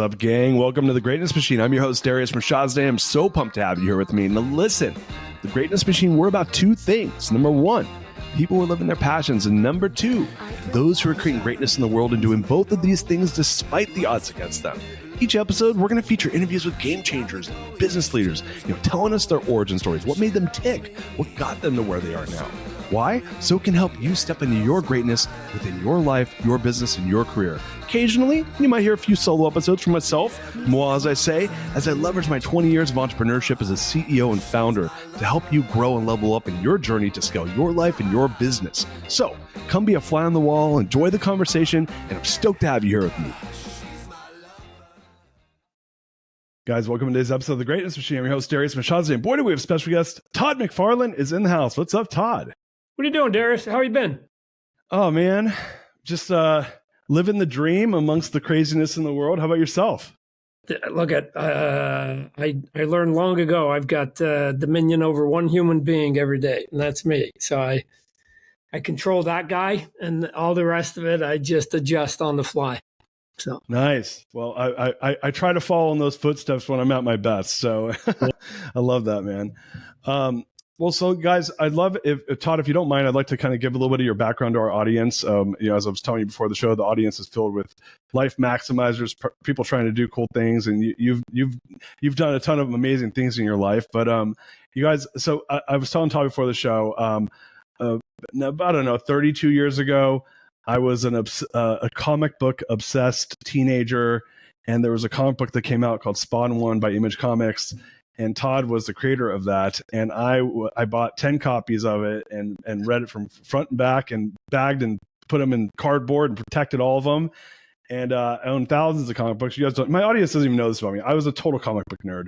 What's up, gang? Welcome to the Greatness Machine. I'm your host, Darius and Todd. I'm so pumped to have you here with me. Now listen, the Greatness Machine, we're about two things. Number one, people who are living their passions. And number two, those who are creating greatness in the world and doing both of these things despite the odds against them. Each episode, we're going to feature interviews with game changers, business leaders, telling us their origin stories, what made them tick, what got them to where they are now. Why? So it can help you step into your greatness within your life, your business, and your career. Occasionally, you might hear a few solo episodes from myself, moi, as I leverage my 20 years of entrepreneurship as a CEO and founder to help you grow and level up in your journey to scale your life and your business. So come be a fly on the wall, enjoy the conversation, and I'm stoked to have you here with me. Guys, welcome to today's episode of The Greatness Machine. I'm your host, Darius and Todd. And boy, do we have a special guest. Todd McFarlane is in the house. What's up, Todd? What are you doing, Darius? How you been? Oh, man. Just living the dream amongst the craziness in the world. How about yourself? Look at, I learned long ago, I've got dominion over one human being every day, and that's me. So I control that guy, and all the rest of it, I just adjust on the fly. So nice. Well, I try to follow in those footsteps when I'm at my best. So I love that, man. Well, so guys, I'd love if Todd, if you don't mind, I'd like to kind of give a little bit of your background to our audience. As I was telling you before the show, the audience is filled with life maximizers, people trying to do cool things, and you've done a ton of amazing things in your life. But you guys, so I was telling Todd before the show, about 32 years ago, I was a comic book obsessed teenager, and there was a comic book that came out called Spawn 1 by Image Comics. And Todd was the creator of that. And I bought 10 copies of it and read it from front and back and bagged and put them in cardboard and protected all of them. And I own thousands of comic books. You guys my audience doesn't even know this about me. I was a total comic book nerd.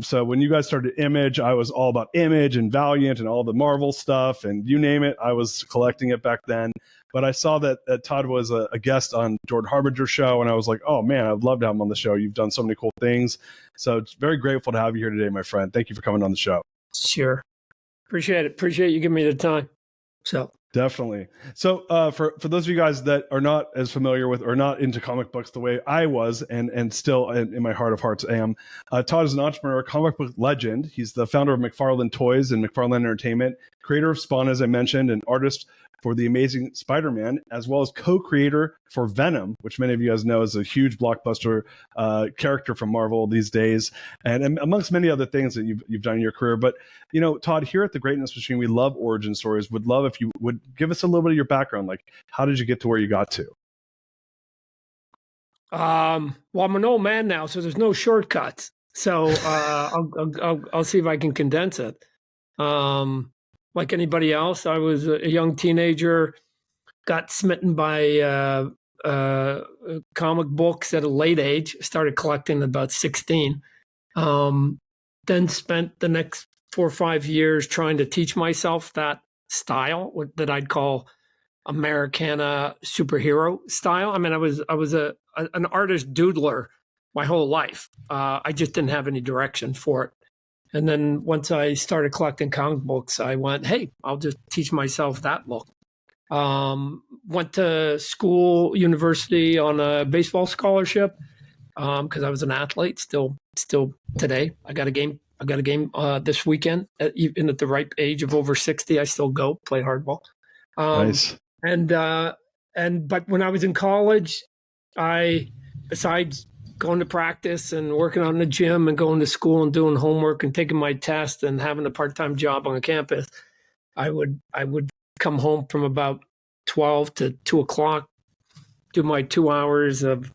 So when you guys started Image, I was all about Image and Valiant and all the Marvel stuff. And you name it, I was collecting it back then. But I saw that Todd was a guest on Jordan Harbinger's show, and I was like, oh, man, I'd love to have him on the show. You've done so many cool things. So it's very grateful to have you here today, my friend. Thank you for coming on the show. Sure. Appreciate it. Appreciate you giving me the time. So definitely. So for those of you guys that are not as familiar with or not into comic books the way I was and still in my heart of hearts am, Todd is an entrepreneur, comic book legend. He's the founder of McFarlane Toys and McFarlane Entertainment, creator of Spawn, as I mentioned, and artist for the Amazing Spider-Man, as well as co-creator for Venom, which many of you guys know is a huge blockbuster character from Marvel these days, and amongst many other things that you've done in your career. But, Todd, here at the Greatness Machine, we love origin stories. Would love if you would give us a little bit of your background. Like, how did you get to where you got to? Well, I'm an old man now, so there's no shortcuts. So I'll see if I can condense it. Like anybody else, I was a young teenager, got smitten by comic books at a late age, started collecting at about 16, then spent the next 4 or 5 years trying to teach myself that style that I'd call Americana superhero style. I mean, I was an artist doodler my whole life. I just didn't have any direction for it. And then once I started collecting comic books, I went, hey, I'll just teach myself that look. Went to school, university on a baseball scholarship because I was an athlete still today. I got a game this weekend. Even at the ripe age of over 60, I still go play hardball. Nice. But when I was in college, besides going to practice and working on the gym and going to school and doing homework and taking my test and having a part-time job on campus, I would come home from about 12 to 2 o'clock, do my 2 hours of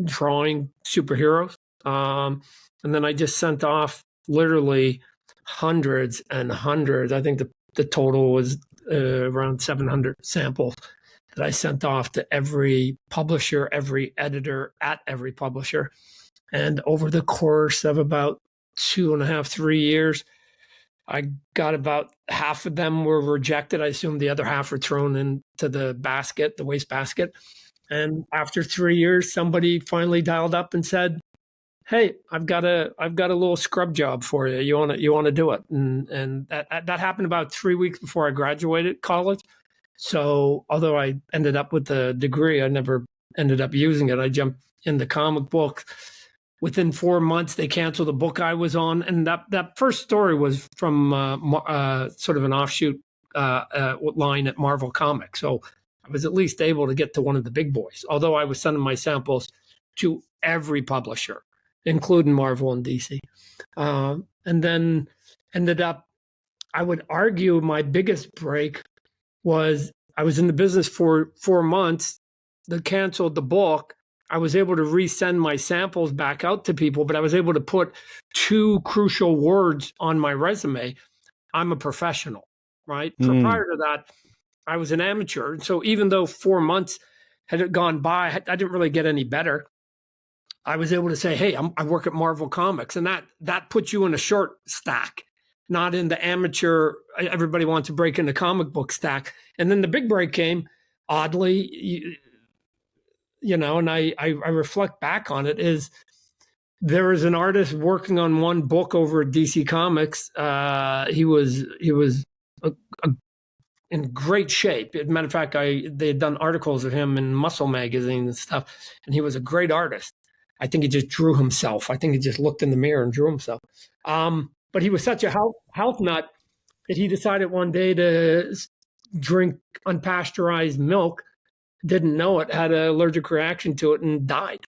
drawing superheroes. And then I just sent off literally hundreds and hundreds. I think the total was around 700 samples that I sent off to every publisher, every editor at every publisher. And over the course of about 2.5, 3 years, I got about half of them were rejected. I assume the other half were thrown into the basket, the waste basket. And after 3 years, somebody finally dialed up and said, hey, I've got a little scrub job for you. You want to do it? And that happened about 3 weeks before I graduated college. So although I ended up with a degree, I never ended up using it. I jumped in the comic book. Within 4 months, they canceled the book I was on. And that first story was from sort of an offshoot line at Marvel Comics. So I was at least able to get to one of the big boys, although I was sending my samples to every publisher, including Marvel and DC. And then ended up, I would argue my biggest break was I was in the business for 4 months. They canceled the book. I was able to resend my samples back out to people, but I was able to put 2 crucial words on my resume. I'm a professional, right? Prior to that, I was an amateur. And so even though 4 months had gone by, I didn't really get any better. I was able to say, hey, I work at Marvel Comics. And that puts you in a short stack, not in the amateur, everybody wants to break in the comic book stack. And then the big break came, oddly, and I reflect back on it, is there was an artist working on one book over at DC Comics. He was in great shape. As a matter of fact, they had done articles of him in Muscle magazine and stuff, and he was a great artist. I think he just drew himself. I think he just looked in the mirror and drew himself. But he was such a health nut that he decided one day to drink unpasteurized milk, didn't know it, had an allergic reaction to it, and died.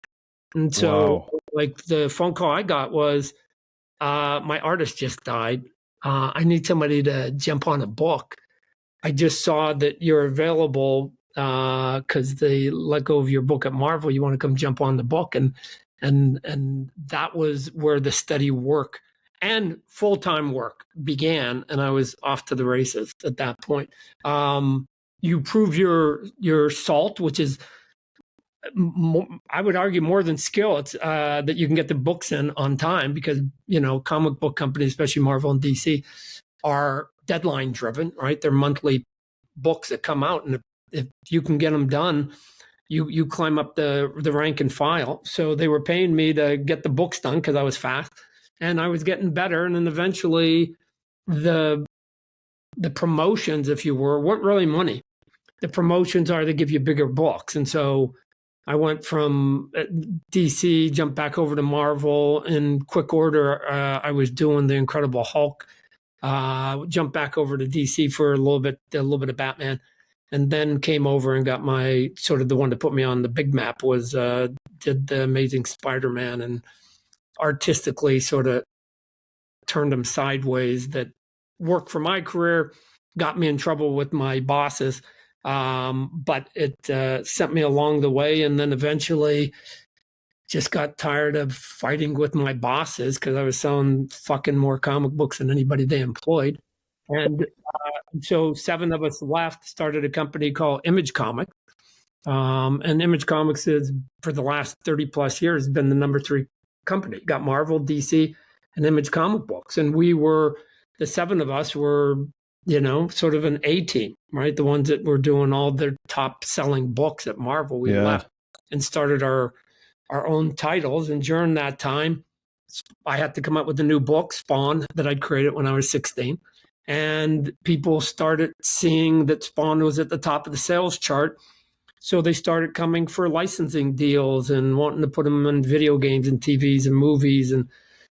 And so, like, the phone call I got was, my artist just died. I need somebody to jump on a book. I just saw that you're available because they let go of your book at Marvel. You want to come jump on the book, and that was where the steady work and full-time work began, and I was off to the races at that point. You prove your salt, which is, I would argue, more than skill. It's that you can get the books in on time, because comic book companies, especially Marvel and DC, are deadline driven, right? They're monthly books that come out, and if you can get them done, you climb up the rank and file. So they were paying me to get the books done because I was fast and I was getting better. And then eventually the promotions, if you weren't really money. The promotions are they give you bigger books. And so I went from DC, jumped back over to Marvel in quick order. I was doing the Incredible Hulk, jumped back over to DC for a little bit of Batman, and then came over and got my sort of the one to put me on the big map was did the Amazing Spider-Man, and artistically sort of turned them sideways. That worked for my career, got me in trouble with my bosses. But it sent me along the way, and then eventually just got tired of fighting with my bosses because I was selling fucking more comic books than anybody they employed. And so 7 of us left, started a company called Image Comics. And Image Comics is, for the last 30 plus years, been the number 3 company. Got Marvel, DC, and Image Comic Books. And the 7 of us were, sort of an A team, right? The ones that were doing all their top selling books at Marvel. We left and started our own titles. And during that time, I had to come up with a new book, Spawn, that I'd created when I was 16. And people started seeing that Spawn was at the top of the sales chart. So they started coming for licensing deals and wanting to put them in video games and TVs and movies and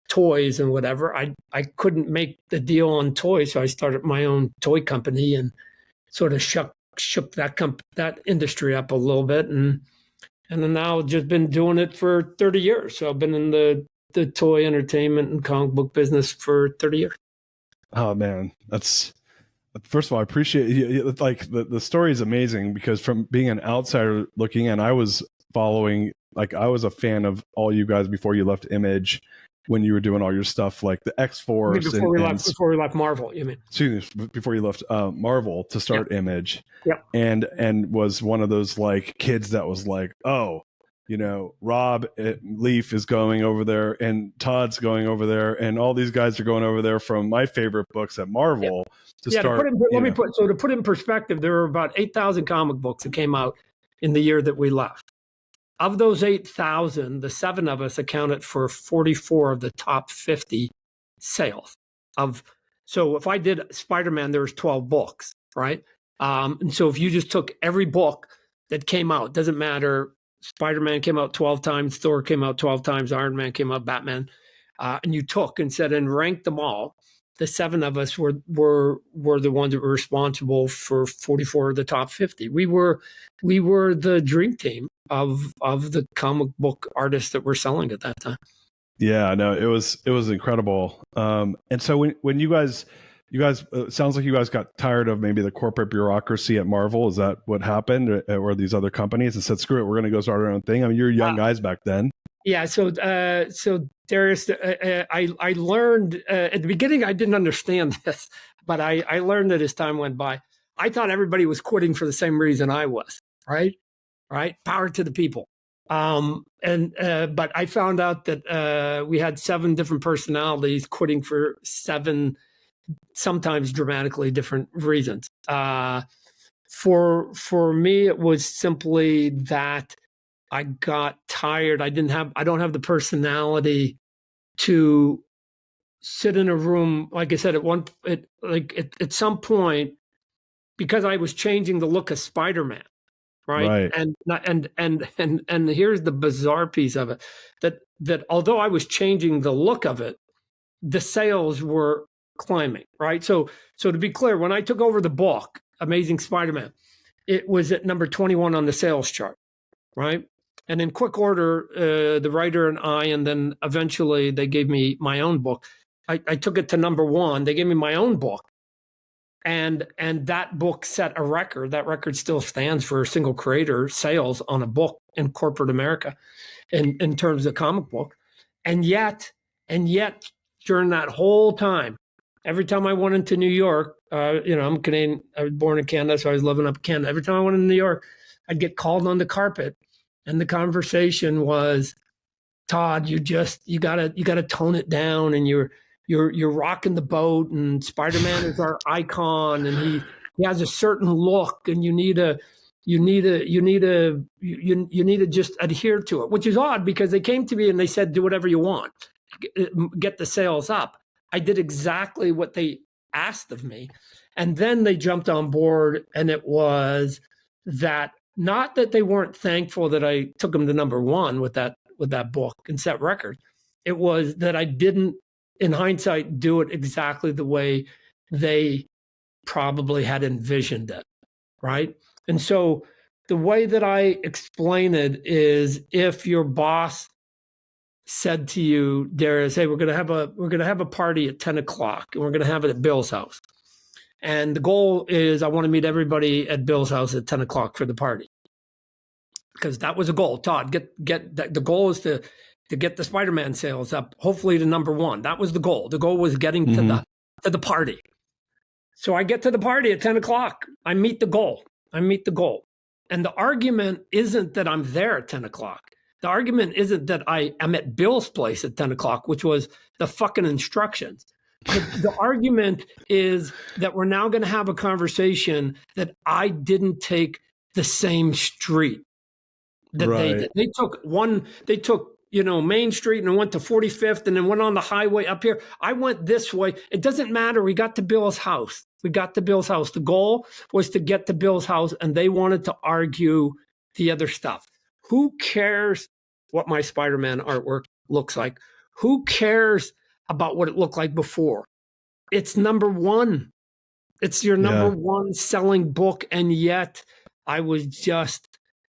toys and whatever. I couldn't make the deal on toys, so I started my own toy company and sort of shook that industry up a little bit. And then now just been doing it for 30 years. So I've been in the toy entertainment and comic book business for 30 years. Oh man, that's, first of all, I appreciate you. Like the story is amazing, because from being an outsider looking in, I was following, like, I was a fan of all you guys before you left Image, when you were doing all your stuff like the X-Force. Before we left Marvel, you mean? Excuse me, before you left Marvel to start Image. Yep. And was one of those like kids that was like, oh, Rob Leaf is going over there, and Todd's going over there, and all these guys are going over there from my favorite books at Marvel to start. To put in perspective, there were about 8,000 comic books that came out in the year that we left. Of those 8,000, the 7 of us accounted for 44 of the top 50 sales. So if I did Spider-Man, there was 12 books, right? And so if you just took every book that came out, doesn't matter Spider-Man came out 12 times, Thor came out 12 times, Iron Man came out, Batman, and you took and said and ranked them all. The 7 of us were the ones that were responsible for 44 of the top 50. We were the dream team of the comic book artists that were selling at that time. Yeah, no, it was incredible. And so when you guys, it sounds like you guys got tired of maybe the corporate bureaucracy at Marvel. Is that what happened, or these other companies, and said, "Screw it, we're going to go start our own thing"? I mean, you're young guys back then. Yeah. So Darius, I learned at the beginning, I didn't understand this, but I learned that as time went by. I thought everybody was quitting for the same reason I was. Right. Power to the people. But I found out that we had 7 different personalities quitting for 7, sometimes dramatically different reasons. For me, it was simply that I got tired. I don't have the personality to sit in a room. Like I said, at some point, because I was changing the look of Spider-Man. Right. And here's the bizarre piece of it, that although I was changing the look of it, the sales were climbing. Right. So to be clear, when I took over the book, Amazing Spider-Man, it was at number 21 on the sales chart. Right. And in quick order, the writer and I, and then eventually they gave me my own book. I took it to number 1. They gave me my own book. And that book set a record. That record still stands for single creator sales on a book in corporate America in terms of comic book. And yet during that whole time, every time I went into New York, I'm Canadian. I was born in Canada, so I was living up in Canada. Every time I went into New York, I'd get called on the carpet, and the conversation was, Todd, you gotta tone it down, and you're rocking the boat, and Spider-Man is our icon, and he has a certain look, and you need to just adhere to it, which is odd because they came to me and they said, do whatever you want, get the sales up. I did exactly what they asked of me. And then they jumped on board, and it was that, not that they weren't thankful that I took them to number 1 with that book and set record. It was that I didn't, in hindsight, do it exactly the way they probably had envisioned it, right? And so the way that I explain it is, if your boss said to you, Darius, hey, we're gonna have a party at 10 o'clock, and we're gonna have it at Bill's house. And the goal is I want to meet everybody at Bill's house at 10 o'clock for the party. Because that was a goal, Todd. The goal is to get the Spider-Man sales up, hopefully to number 1. That was the goal. The goal was getting to the party. So I get to the party at 10 o'clock. I meet the goal. And the argument isn't that I'm there at 10 o'clock. The argument isn't that I am at Bill's place at 10 o'clock, which was the fucking instructions. The argument is that we're now going to have a conversation that I didn't take the same street. That right. they took Main Street and went to 45th and then went on the highway up here. I went this way. It doesn't matter. We got to Bill's house. The goal was to get to Bill's house, and they wanted to argue the other stuff. Who cares what my Spider-Man artwork looks like? Who cares about what it looked like before? It's number 1. It's your number 1 selling book. And yet I was just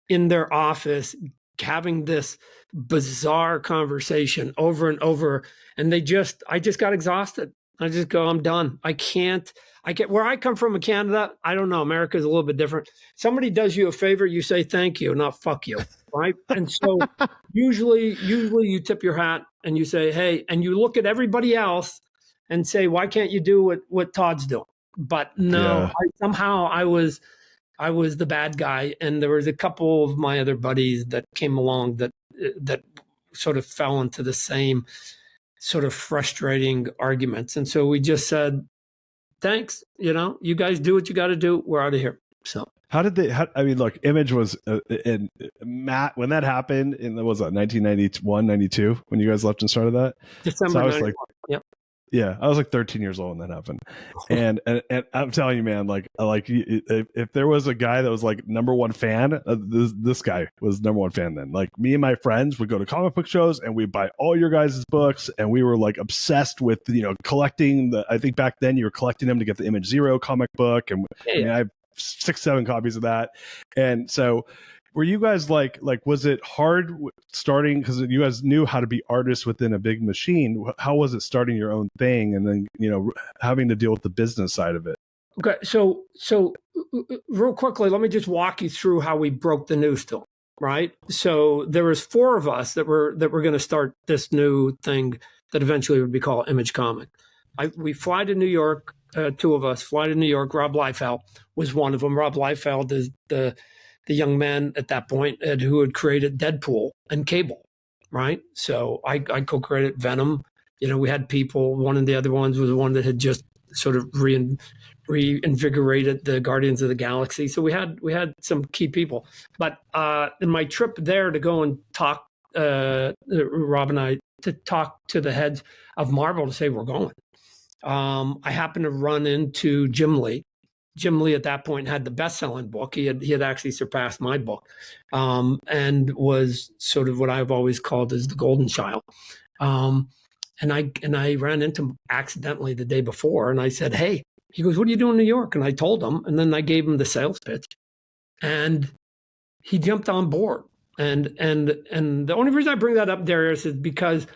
in their office having this bizarre conversation over and over. And I just got exhausted. I just go, I'm done. I can't, where I come from in Canada, I don't know. America is a little bit different. Somebody does you a favor, you say thank you, not fuck you. Right. And so usually you tip your hat and you say, hey, and you look at everybody else and say, why can't you do what Todd's doing? But no, I was the bad guy. And there was a couple of my other buddies that came along that sort of fell into the same sort of frustrating arguments. And so we just said, thanks, you guys do what you got to do. We're out of here. So how did they, look, Image was in Matt, when that happened in, 1991, 92, when you guys left and started that? December. So I was like, yep. Yeah, I was like 13 years old when that happened, and I'm telling you, man, if there was a guy that was like number one fan, this guy was number one fan then. Like me and my friends would go to comic book shows and we'd buy all your guys' books, and we were like obsessed with collecting the. I think back then you were collecting them to get the Image Zero comic book, and I mean I have 6-7 copies of that, and so. Were you guys like was it hard starting, because you guys knew how to be artists within a big machine? How was it starting your own thing and then having to deal with the business side of it? Okay, so real quickly, let me just walk you through how we broke the news to them, right? So there was 4 of us that were going to start this new thing that eventually would be called Image Comic. We fly to New York. 2 of us fly to New York. Rob Liefeld was one of them. Rob Liefeld is the young man at that point who had created Deadpool and Cable, right? So I co-created Venom. We had people. One of the other ones was one that had just sort of reinvigorated the Guardians of the Galaxy. So we had some key people. But in my trip there to go and talk, Rob and I, to talk to the heads of Marvel to say we're going, I happened to run into Jim Lee. Jim Lee at that point had the best-selling book. He had actually surpassed my book, and was sort of what I've always called as the golden child. And I ran into him accidentally the day before, and I said, "Hey," he goes, "What are you doing in New York?" And I told him, and then I gave him the sales pitch, and he jumped on board. And the only reason I bring that up, Darius, is because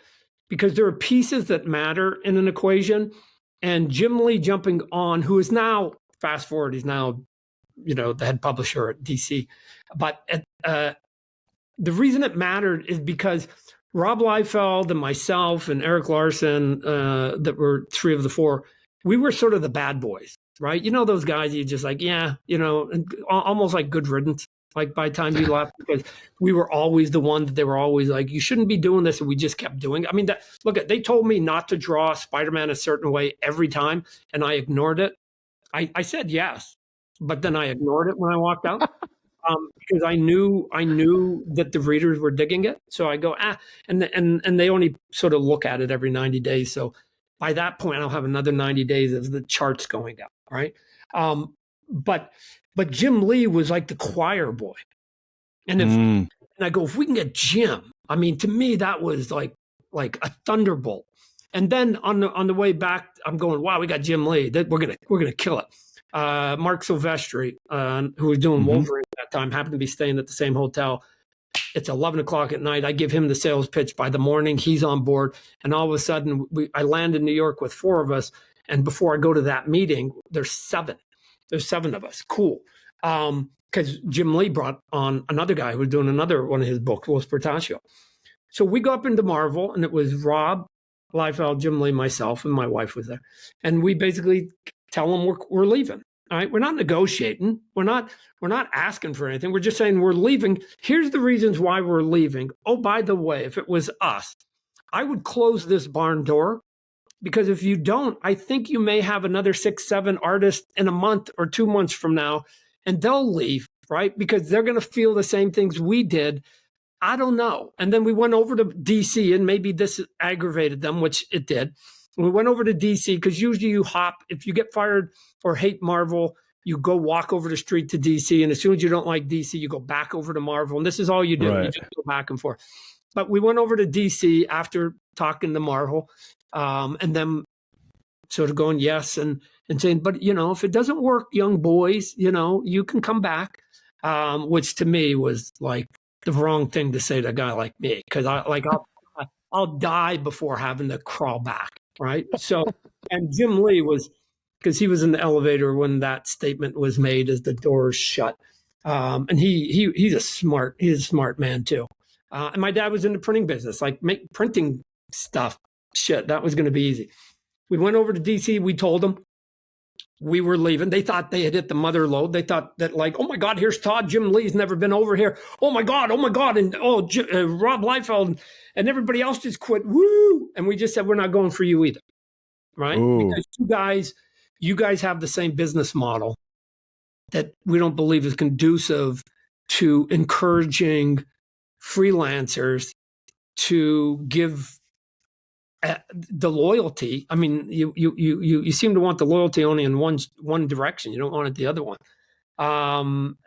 there are pieces that matter in an equation, and Jim Lee jumping on, who is now. Fast forward, he's now, the head publisher at DC. But the reason it mattered is because Rob Liefeld and myself and Eric Larson, that were 3 of the 4, we were sort of the bad boys, right? Those guys you just like, almost like good riddance. Like by the time you left, because we were always the one that they were always like, you shouldn't be doing this, and we just kept doing it. I mean, they told me not to draw Spider-Man a certain way every time, and I ignored it. I said yes, but then I ignored it when I walked out, because I knew that the readers were digging it. So I go, and they only sort of look at it every 90 days. So by that point, I'll have another 90 days of the charts going up, right? But Jim Lee was like the choir boy, and and I go, if we can get Jim, I mean, to me that was like a thunderbolt. And then on the way back, I'm going, wow, we got Jim Lee. We're gonna kill it. Mark Silvestri, who was doing Wolverine at that time, happened to be staying at the same hotel. It's 11 o'clock at night. I give him the sales pitch. By the morning, he's on board. And all of a sudden, I land in New York with 4 of us. And before I go to that meeting, there's 7. There's 7 of us. Cool. Because Jim Lee brought on another guy who was doing another one of his books, Los Portacio. So we go up into Marvel, and it was Rob Liefeld, Jim Lee, myself, and my wife was there. And we basically tell them we're leaving. All right. We're not negotiating. We're not asking for anything. We're just saying we're leaving. Here's the reasons why we're leaving. Oh, by the way, if it was us, I would close this barn door, because if you don't, I think you may have another 6, 7 artists in a month or 2 months from now, and they'll leave, right? Because they're going to feel the same things we did. I don't know. And then we went over to DC, and maybe this aggravated them, which it did. We went over to DC because usually you hop, if you get fired or hate Marvel, you go walk over the street to DC. And as soon as you don't like DC, you go back over to Marvel. And this is all you do. Right. You just go back and forth. But we went over to DC after talking to Marvel, and then sort of going yes and saying, but, if it doesn't work, young boys, you can come back, which to me was like the wrong thing to say to a guy like me, because I'll die before having to crawl back, right? So, and Jim Lee was, because he was in the elevator when that statement was made as the doors shut, and he's a smart man too. And my dad was in the printing business, like printing stuff. Shit, that was going to be easy. We went over to DC. We told them we were leaving. They thought they had hit the mother lode. They thought that, like, oh my God, here's Todd. Jim Lee's never been over here. Oh my God. And Rob Liefeld and everybody else just quit. Woo! And we just said, we're not going for you either, right? Ooh. Because you guys have the same business model that we don't believe is conducive to encouraging freelancers to give the loyalty. I mean, you seem to want the loyalty only in one direction. You don't want it the other one.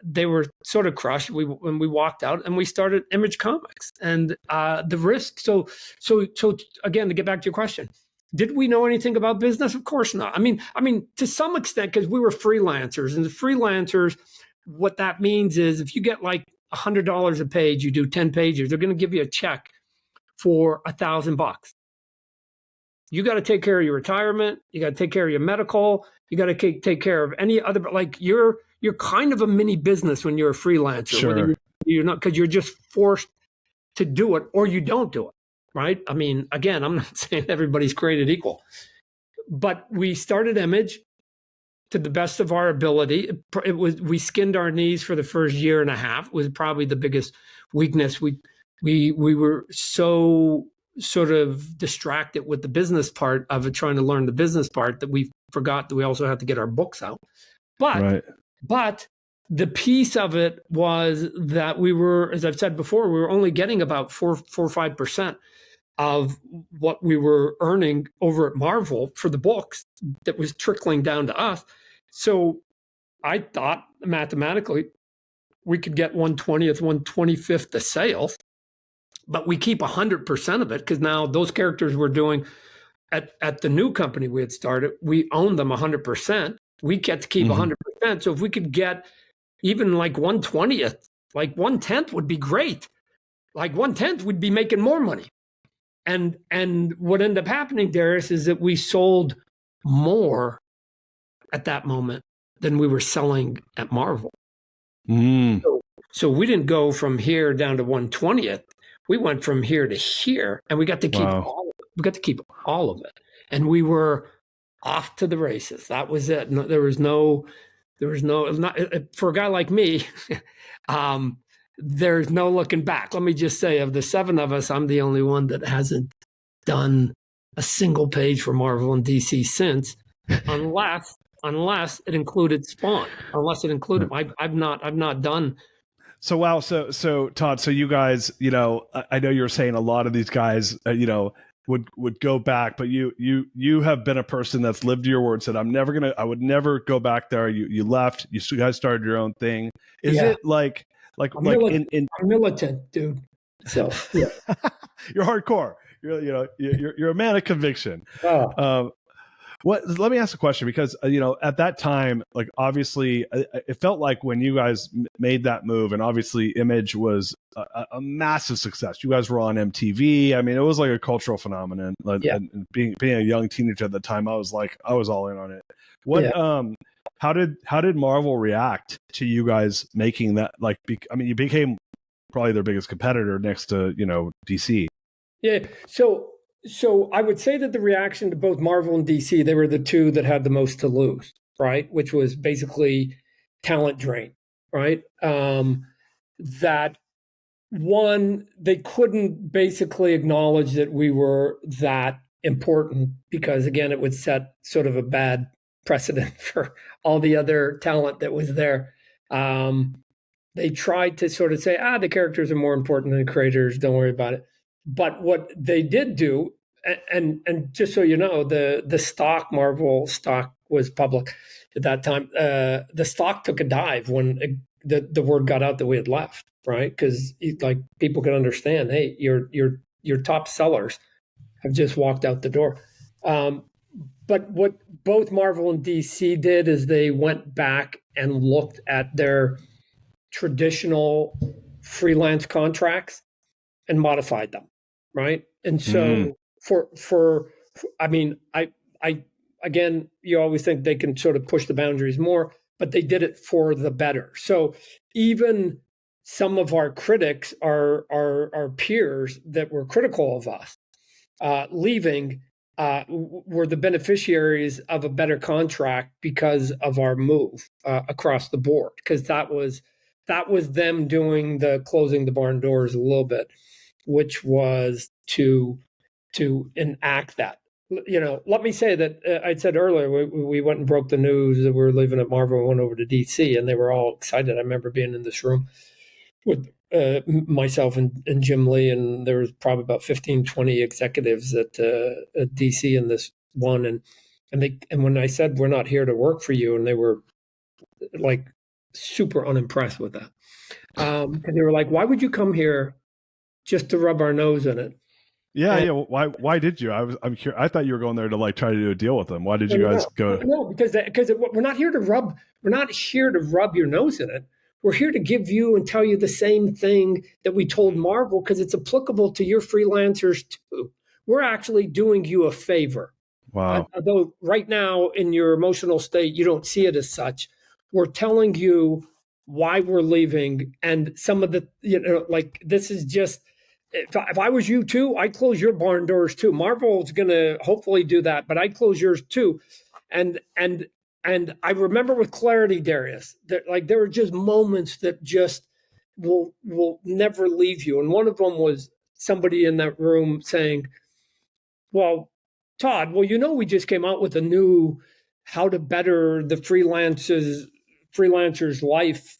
They were sort of crushed when we walked out, and we started Image Comics. And the risk. So again, to get back to your question, did we know anything about business? Of course not. I mean, to some extent, because we were freelancers, and the freelancers, what that means is if you get like $100 a page, you do 10 pages, they're going to give you a check for $1,000. You got to take care of your retirement. You got to take care of your medical. You got to take care of any other, like you're kind of a mini business when you're a freelancer. Sure. You're not, because you're just forced to do it or you don't do it. Right. I mean, again, I'm not saying everybody's created equal, but we started Image to the best of our ability. We skinned our knees for the first year and a half. It was probably the biggest weakness. We were so sort of distracted with the business part of it, trying to learn the business part, that we forgot that we also had to get our books out. But the piece of it was that we were, as I've said before, we were only getting about 4 or 5% of what we were earning over at Marvel for the books that was trickling down to us. So I thought mathematically we could get 1/20th, 1/25th the sales, but we keep 100% of it, because now those characters we're doing at the new company we had started, we own them 100%. We get to keep 100%. So if we could get even like 1/20th, like 1/10th would be great. Like 1/10th, we'd be making more money. And what ended up happening, Darius, is that we sold more at that moment than we were selling at Marvel. So we didn't go from here down to 1/20th. We went from here to here, and we got to keep all of it. We got to keep all of it, and we were off to the races. That was it. No, there was no, not, for a guy like me. There's no looking back. Let me just say, of the 7 of us, I'm the only one that hasn't done a single page for Marvel and DC since, unless it included Spawn. Unless it included, I've not done. So wow, so Todd, so you guys, I know you're saying a lot of these guys, would go back, but you have been a person that's lived your word, said I would never go back there. You left, you guys started your own thing. Is it like I'm militant, dude. So yeah. You're hardcore. You're a man of conviction. Oh. Let me ask a question, because at that time, like, obviously it felt like when you guys made that move, and obviously Image was a massive success. You guys were on MTV. I mean, it was like a cultural phenomenon. And being a young teenager at the time, I was all in on it. How did Marvel react to you guys making that? Like, you became probably their biggest competitor next to DC. Yeah. So I would say that the reaction to both Marvel and DC, they were the two that had the most to lose, right? Which was basically talent drain, right? That one, they couldn't basically acknowledge that we were that important, because again, it would set sort of a bad precedent for all the other talent that was there. They tried to sort of say, the characters are more important than the creators, don't worry about it. But what they did do, and just so you know, the stock, Marvel stock, was public at that time. The stock took a dive when the word got out that we had left, right? Because like people could understand, hey, your top sellers have just walked out the door. But what both Marvel and DC did is they went back and looked at their traditional freelance contracts and modified them, right? And so I again, you always think they can sort of push the boundaries more, but they did it for the better. So even some of our critics, our peers that were critical of us leaving, were the beneficiaries of a better contract because of our move across the board, because that was them doing the closing the barn doors a little bit, which was to enact that. Let me say that I said earlier, we went and broke the news that we were leaving at Marvel and went over to DC, and they were all excited. I remember being in this room with myself and Jim Lee, and there was probably about 15, 20 executives at DC in this one. And when I said, we're not here to work for you, and they were like super unimpressed with that. And they were like, why would you come here just to rub our nose in it? Yeah, And yeah. Why did you? I'm curious. I thought you were going there to like try to do a deal with them. Why did you guys go? No, because we're not here to rub. We're not here to rub your nose in it. We're here to give you and tell you the same thing that we told Marvel, because it's applicable to your freelancers too. We're actually doing you a favor. Wow. Although right now in your emotional state, you don't see it as such. We're telling you why we're leaving, and some of the, like, this is just, if I was you too, I'd close your barn doors too. Marvel's going to hopefully do that, but I'd close yours too. And I remember with clarity, Darius, that like there were just moments that just will never leave you. And one of them was somebody in that room saying, well, Todd, well, we just came out with a new how to better the freelancer's life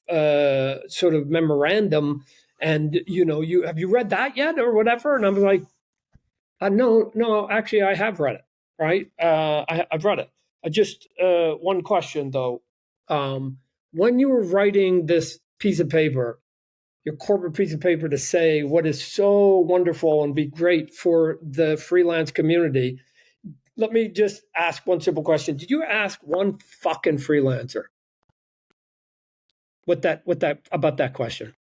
sort of memorandum. And you have you read that yet or whatever? And I'm like, no, actually, I have read it. Right, I've read it. I just one question though. When you were writing this piece of paper, your corporate piece of paper, to say what is so wonderful and be great for the freelance community, let me just ask one simple question. Did you ask one fucking freelancer what that about that question?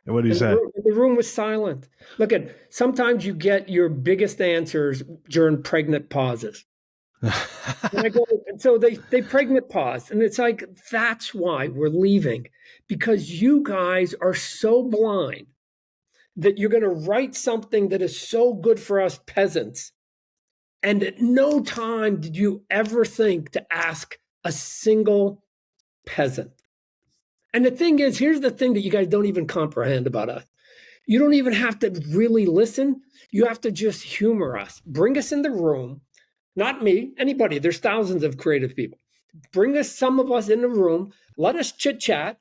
And what did he say? The room was silent. Look, sometimes you get your biggest answers during pregnant pauses. And I go, and so they pregnant pause, and it's like, that's why we're leaving, because you guys are so blind that you're going to write something that is so good for us peasants. And at no time did you ever think to ask a single peasant. And the thing is, here's the thing that you guys don't even comprehend about us. You don't even have to really listen. You have to just humor us. Bring us in the room. Not me, anybody. There's thousands of creative people. Bring us, some of us in the room. Let us chit chat.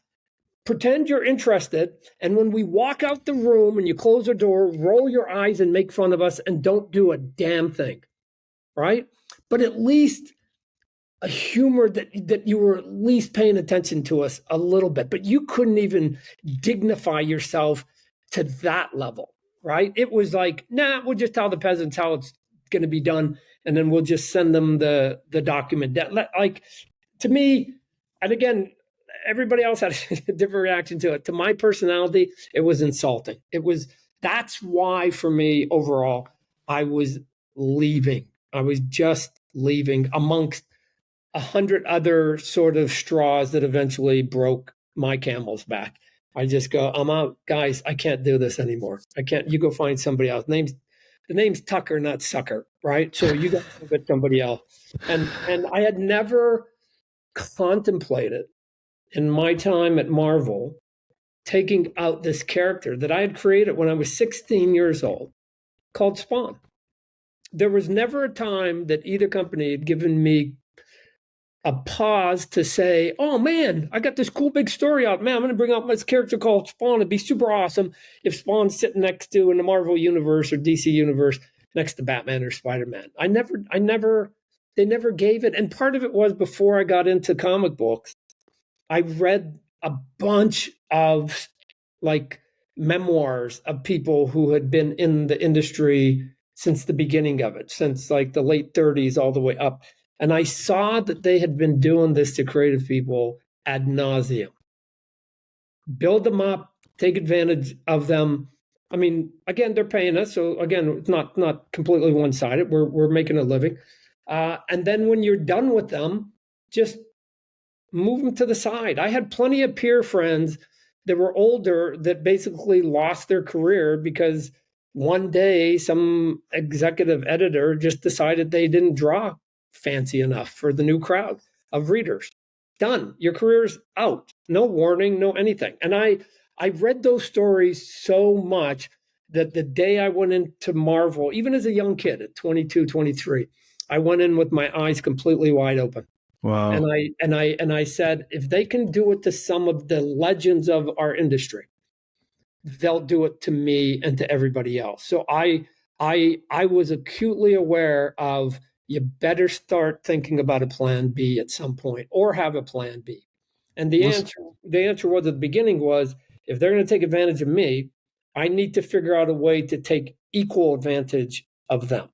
Pretend you're interested. And when we walk out the room and you close the door, roll your eyes and make fun of us and don't do a damn thing. Right? But at least a humor that you were at least paying attention to us a little bit. But you couldn't even dignify yourself to that level. Right? It was like, nah, we'll just tell the peasants how it's going to be done, and then we'll just send them the document. Like, to me, and again, everybody else had a different reaction to it. To my personality, it was insulting. That's why for me overall, I was leaving. I was just leaving amongst 100 other sort of straws that eventually broke my camel's back. I just go, I'm out, guys. I can't do this anymore. I can't. You go find somebody else. The name's Tucker, not Sucker, right? So you got to get somebody else. And I had never contemplated in my time at Marvel taking out this character that I had created when I was 16 years old called Spawn. There was never a time that either company had given me a pause to say, oh man, I got this cool big story out. Man, I'm going to bring out this character called Spawn. It'd be super awesome if Spawn's sitting next to, in the Marvel universe or DC universe, next to Batman or Spider-Man. They never gave it. And part of it was, before I got into comic books, I read a bunch of like memoirs of people who had been in the industry since the beginning of it, since like the late 30s all the way up. And I saw that they had been doing this to creative people ad nauseum. Build them up, take advantage of them. I mean, again, they're paying us, so again, it's not completely one-sided. We're making a living, and then when you're done with them, just move them to the side. I had plenty of peer friends that were older that basically lost their career because one day some executive editor just decided they didn't draw fancy enough for the new crowd of readers. Done. Your career's out. No warning, no anything. And I read those stories so much that the day I went into Marvel, even as a young kid at 22, 23, I went in with my eyes completely wide open. Wow. And I said, if they can do it to some of the legends of our industry, they'll do it to me and to everybody else. So I was acutely aware of, you better start thinking about a plan B at some point, or have a plan B. And Was the answer was, at the beginning was, if they're going to take advantage of me, I need to figure out a way to take equal advantage of them.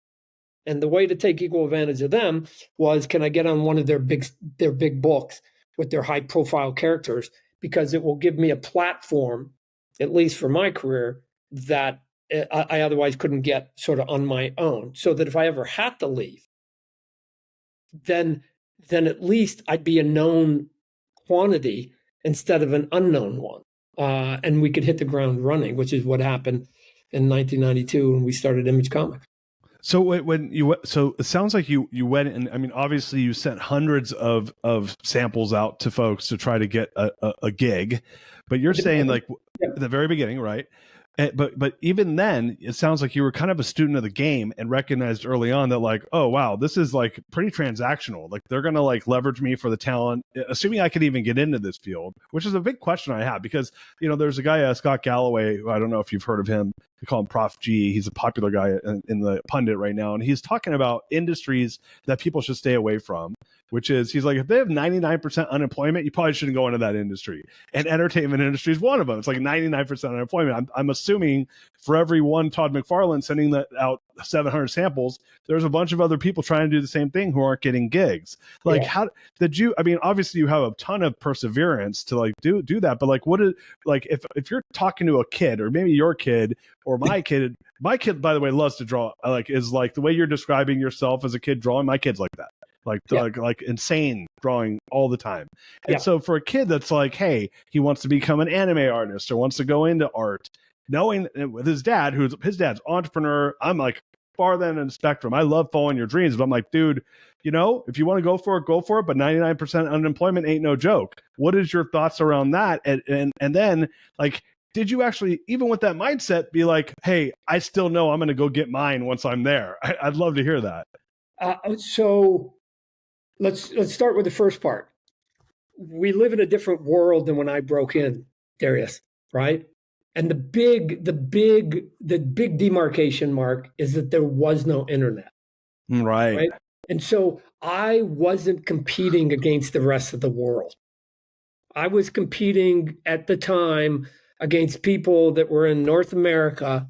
And the way to take equal advantage of them was, can I get on one of their big books with their high profile characters? Because it will give me a platform, at least for my career, that I otherwise couldn't get sort of on my own. So that if I ever had to leave, then at least I'd be a known quantity instead of an unknown one. And we could hit the ground running, which is what happened in 1992 when we started Image Comics. so so it sounds like you went, and I mean, obviously you sent hundreds of samples out to folks to try to get a gig, but you're saying like Yeah. at the very beginning, right? But even then, it sounds like you were kind of a student of the game and recognized early on that, like, oh wow, this is like pretty transactional. Like they're gonna like leverage me for the talent, assuming I could even get into this field, which is a big question I have, because there's a guy, Scott Galloway, who, I don't know if you've heard of him. We call him Prof G. He's a popular guy in the pundit right now, and he's talking about industries that people should stay away from. Which is, he's like, if they have 99% unemployment, you probably shouldn't go into that industry. And entertainment industry is one of them. It's like 99% unemployment. I'm assuming for every one Todd McFarlane sending out 700 samples, there's a bunch of other people trying to do the same thing who aren't getting gigs. Like, Yeah. how did you? I mean, obviously you have a ton of perseverance to like do that, but like, what is, like, if you're talking to a kid, or maybe your kid or my kid. My kid, by the way, loves to draw. Like, is like the way you're describing yourself as a kid drawing. My kid's like that. Like insane drawing all the time. And so for a kid that's like, hey, he wants to become an anime artist or wants to go into art, knowing with his dad, his dad's entrepreneur, I'm like far then in the spectrum. I love following your dreams, but I'm like, dude, if you want to go for it, go for it. But 99% unemployment ain't no joke. What is your thoughts around that? And then, like, did you actually, even with that mindset, be like, hey, I still know I'm going to go get mine once I'm there? I'd love to hear that. So let's start with the first part. We live in a different world than when I broke in, Darius, right? And the big demarcation mark is that there was no internet. Right. And so I wasn't competing against the rest of the world. I was competing at the time against people that were in North America,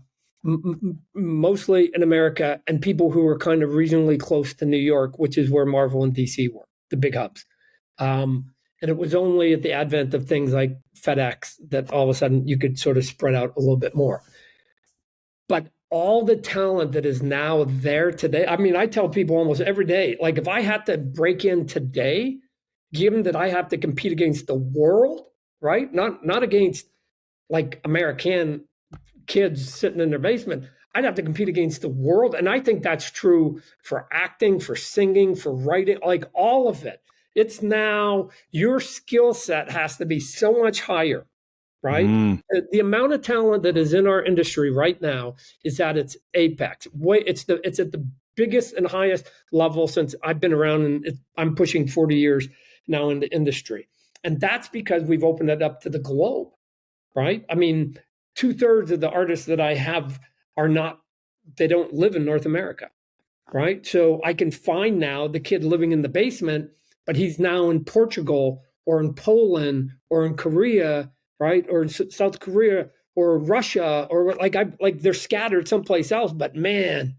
mostly in America, and people who were kind of regionally close to New York, which is where Marvel and DC were, the big hubs. And it was only at the advent of things like FedEx that all of a sudden you could sort of spread out a little bit more. But all the talent that is now there today, I mean, I tell people almost every day, like, if I had to break in today, given that I have to compete against the world, right? Not against like American kids sitting in their basement. I'd have to compete against the world. And I think that's true for acting, for singing, for writing, like all of it. It's now your skill set has to be so much higher, right? The amount of talent that is in our industry right now is at its apex. It's at the biggest and highest level since I've been around, and I'm pushing 40 years now in the industry. And that's because we've opened it up to the globe, right? I mean, 2/3 of the artists that I have they don't live in North America, right? So I can find now the kid living in the basement, but he's now in Portugal or in Poland or in Korea, right? Or in South Korea or Russia, or like they're scattered someplace else. But man,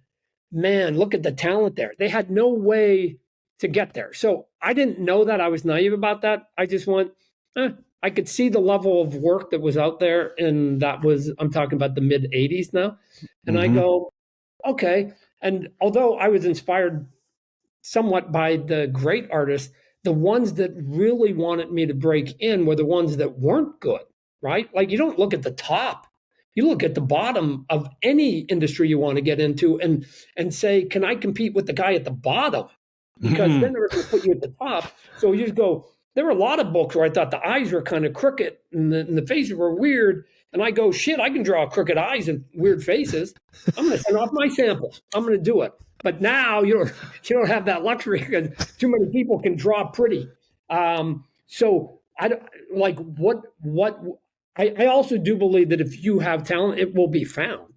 look at the talent there. They had no way to get there. So I didn't know that. I was naive about that. I just went, I could see the level of work that was out there. And I'm talking about the mid 80s now. And I go, okay. And although I was inspired somewhat by the great artists, the ones that really wanted me to break in were the ones that weren't good, right? Like, you don't look at the top. You look at the bottom of any industry you want to get into and say, can I compete with the guy at the bottom? Because then they're going to put you at the top. So you just go, there were a lot of books where I thought the eyes were kind of crooked and the faces were weird. and I go, shit, I can draw crooked eyes and weird faces. I'm going to send off my samples. I'm going to do it. But now you don't have that luxury because too many people can draw pretty. So I like what I also do believe that if you have talent, it will be found,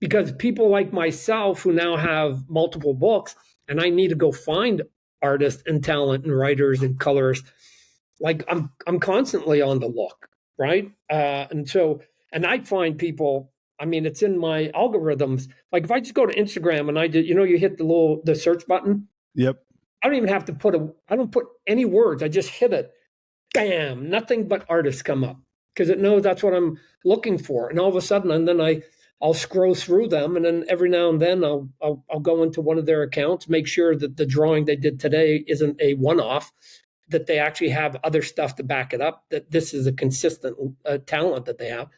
because people like myself who now have multiple books, and I need to go find artists and talent and writers and colorists. Like I'm constantly on the look, right? And I find people. I mean, it's in my algorithms. Like if I just go to Instagram and I did, you hit the search button. Yep. I don't even have to I don't put any words. I just hit it. Bam! Nothing but artists come up because it knows that's what I'm looking for. And all of a sudden, and then I'll scroll through them, and then every now and then I'll go into one of their accounts, make sure that the drawing they did today isn't a one-off, that they actually have other stuff to back it up, that this is a consistent talent that they have.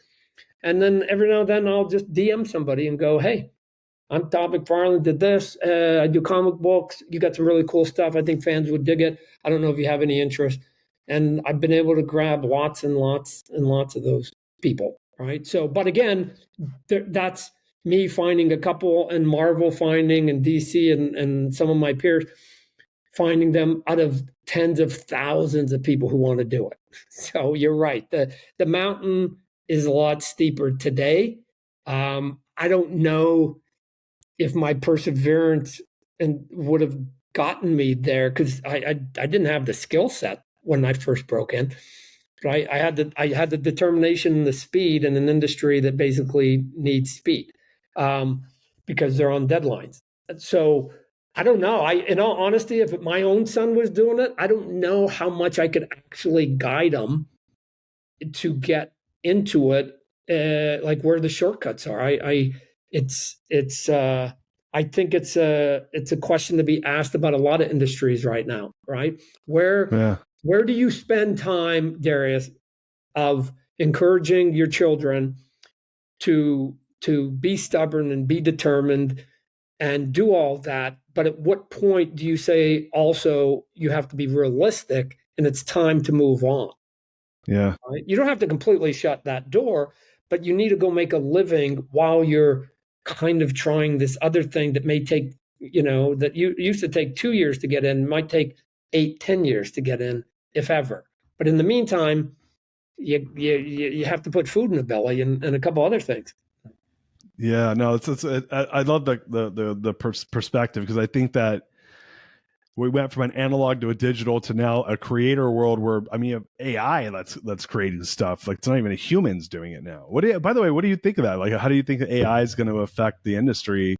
And then every now and then I'll just DM somebody and go, hey, I'm Todd McFarlane, did this. I do comic books. You got some really cool stuff. I think fans would dig it. I don't know if you have any interest. And I've been able to grab lots and lots and lots of those people, right? So, but again, that's me finding a couple, and Marvel finding, and DC and some of my peers finding them out of tens of thousands of people who want to do it. So you're right. The mountain is a lot steeper today. I don't know if my perseverance would have gotten me there, because I didn't have the skill set when I first broke in. But I had the determination and the speed in an industry that basically needs speed, because they're on deadlines. So I don't know. In all honesty, if my own son was doing it, I don't know how much I could actually guide him to get into it, like where the shortcuts are. I think it's a question to be asked about a lot of industries right now, right? Where do you spend time, Darius, of encouraging your children to be stubborn and be determined and do all that? But at what point do you say also you have to be realistic and it's time to move on? Yeah. Right? You don't have to completely shut that door, but you need to go make a living while you're kind of trying this other thing that may take, that you used to take 2 years to get in, might take 8-10 years to get in, if ever. But in the meantime, you have to put food in the belly and a couple other things. Yeah, no, I love the perspective, because I think that we went from an analog to a digital to now a creator world where, I mean, AI that's creating stuff. Like, it's not even humans doing it now. By the way, what do you think of that? Like, how do you think that AI is going to affect the industry,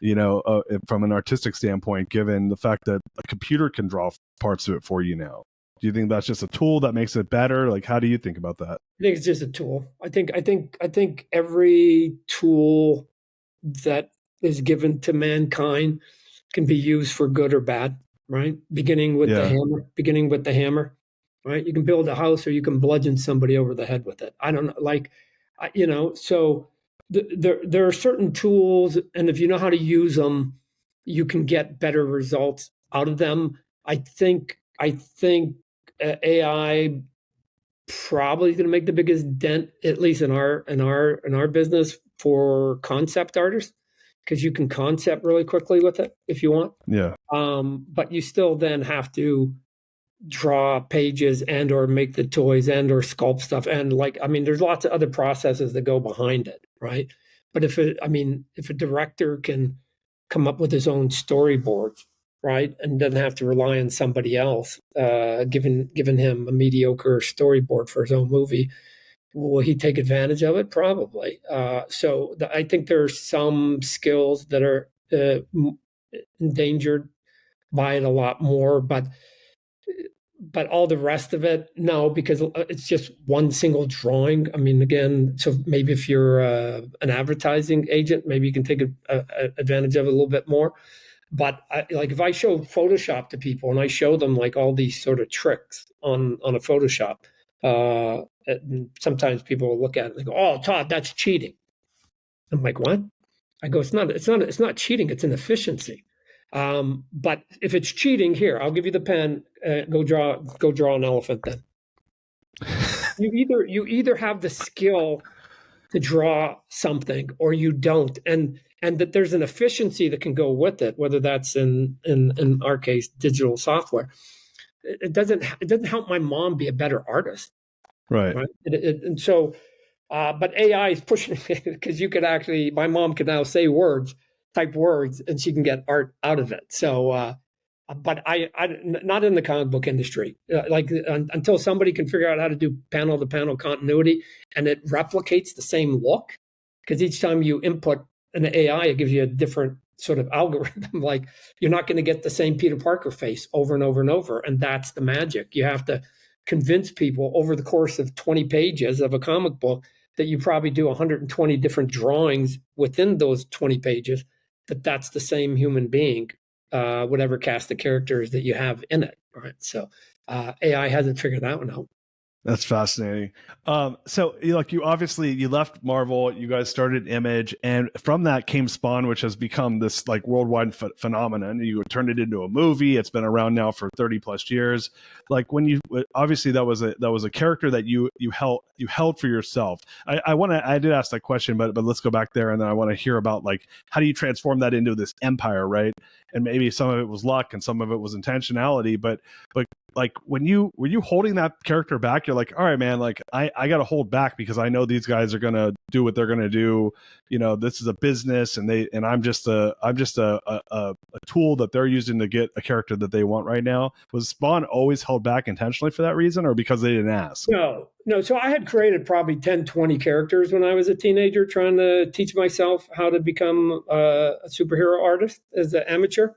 from an artistic standpoint, given the fact that a computer can draw parts of it for you now? Do you think that's just a tool that makes it better? Like, how do you think about that? I think it's just a tool. I think every tool that is given to mankind can be used for good or bad, right? Beginning with the hammer, right? You can build a house, or you can bludgeon somebody over the head with it. I don't know, so there are certain tools, and if you know how to use them, you can get better results out of them. I think AI probably going to make the biggest dent, at least in our business, for concept artists, because you can concept really quickly with it if you want. Yeah. But you still then have to draw pages and or make the toys and or sculpt stuff, and there's lots of other processes that go behind it, right? But if a director can come up with his own storyboards, right, and doesn't have to rely on somebody else giving him a mediocre storyboard for his own movie, will he take advantage of it? Probably. I think there are some skills that are endangered by it a lot more, but all the rest of it, no, because it's just one single drawing. I mean, again, so maybe if you're an advertising agent, maybe you can take advantage of it a little bit more. But if I show Photoshop to people and I show them like all these sort of tricks on a Photoshop, and sometimes people will look at it and they go, "Oh, Todd, that's cheating." I'm like, "What?" I go, "It's not cheating. It's an efficiency." But if it's cheating, here, I'll give you the pen. Go draw an elephant. Then you either have the skill to draw something or you don't, and that there's an efficiency that can go with it, whether that's in our case digital software. It doesn't help my mom be a better artist, Right. right? And so but AI is pushing it because you could actually, my mom can now say words, type words, and she can get art out of it. So but I not in the comic book industry. Until somebody can figure out how to do panel to panel continuity and it replicates the same look, because each time you input an AI, it gives you a different sort of algorithm. Like you're not going to get the same Peter Parker face over and over and over, and that's the magic. You have to convince people over the course of 20 pages of a comic book that you probably do 120 different drawings within those 20 pages, that's the same human being, whatever cast of characters that you have in it, right? So AI hasn't figured that one out. That's fascinating. So you obviously you left Marvel, you guys started Image, and from that came Spawn, which has become this like worldwide phenomenon. You turned it into a movie. It's been around now for 30 plus years. Like when you obviously that was a character that you held for yourself. I did ask that question, but let's go back there, and then I want to hear about like how do you transform that into this empire, right? And maybe some of it was luck and some of it was intentionality, but like were you holding that character back? You're like, all right, man, like I got to hold back because I know these guys are going to do what they're going to do. You know, this is a business and I'm just a tool that they're using to get a character that they want right now. Was Spawn always held back intentionally for that reason or because they didn't ask? No. So I had created probably 10, 20 characters when I was a teenager trying to teach myself how to become a superhero artist as an amateur.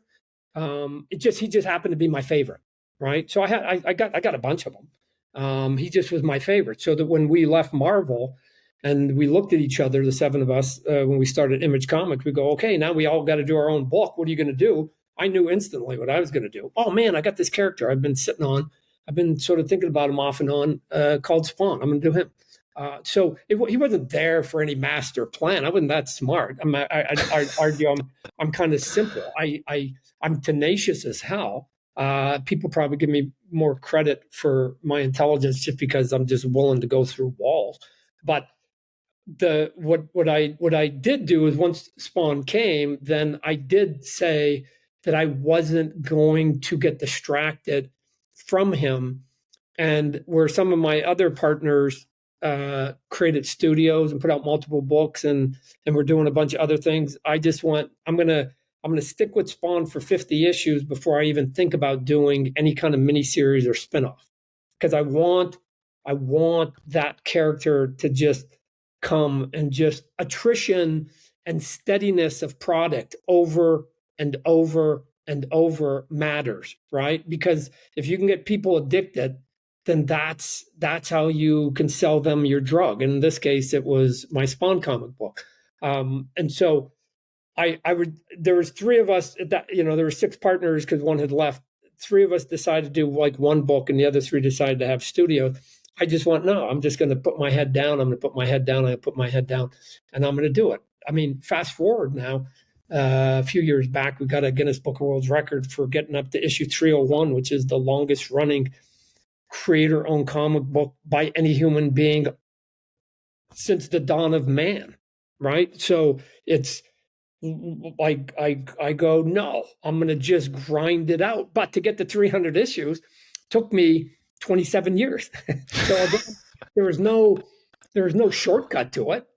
He just happened to be my favorite. Right. So I got a bunch of them. He just was my favorite. So that when we left Marvel and we looked at each other, the seven of us, when we started Image Comics, we go, okay, now we all got to do our own book. What are you going to do? I knew instantly what I was going to do. Oh man, I got this character I've been sitting on. I've been sort of thinking about him off and on, called Spawn. I'm going to do him. So he wasn't there for any master plan. I wasn't that smart. I argue I'm kind of simple. I'm tenacious as hell. People probably give me more credit for my intelligence just because I'm just willing to go through walls. But what I did do is once Spawn came, then I did say that I wasn't going to get distracted from him. And where some of my other partners created studios and put out multiple books and we're doing a bunch of other things, I just went, I'm gonna stick with Spawn for 50 issues before I even think about doing any kind of miniseries or spinoff, because I want that character to just come and just attrition and steadiness of product over and over and over matters, right? Because if you can get people addicted, then that's how you can sell them your drug. And in this case, it was my Spawn comic book, and so. There was three of us that, there were six partners because one had left. Three of us decided to do like one book and the other three decided to have studios. I just went, no, I'm just going to put my head down. I'm going to put my head down. I put my head down and I'm going to do it. I mean, fast forward now, a few years back, we got a Guinness Book of World Record for getting up to issue 301, which is the longest running creator-owned comic book by any human being since the dawn of man, right? So it's, like I go, no, I'm going to just grind it out. But to get to 300 issues took me 27 years. So again, there was no shortcut to it.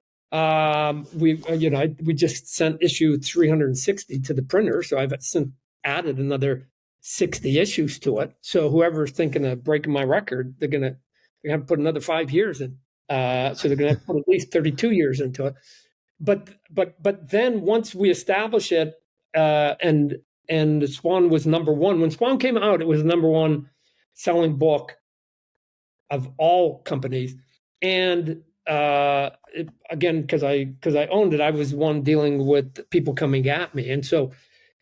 We just sent issue 360 to the printer, so I've since added another 60 issues to it. So whoever's thinking of breaking my record, they're gonna have to put another 5 years in. So they're gonna have to put at least 32 years into it. But then once we establish it, and Spawn was number one. When Spawn came out, it was the number one selling book of all companies. And again, because I owned it, I was one dealing with people coming at me. And so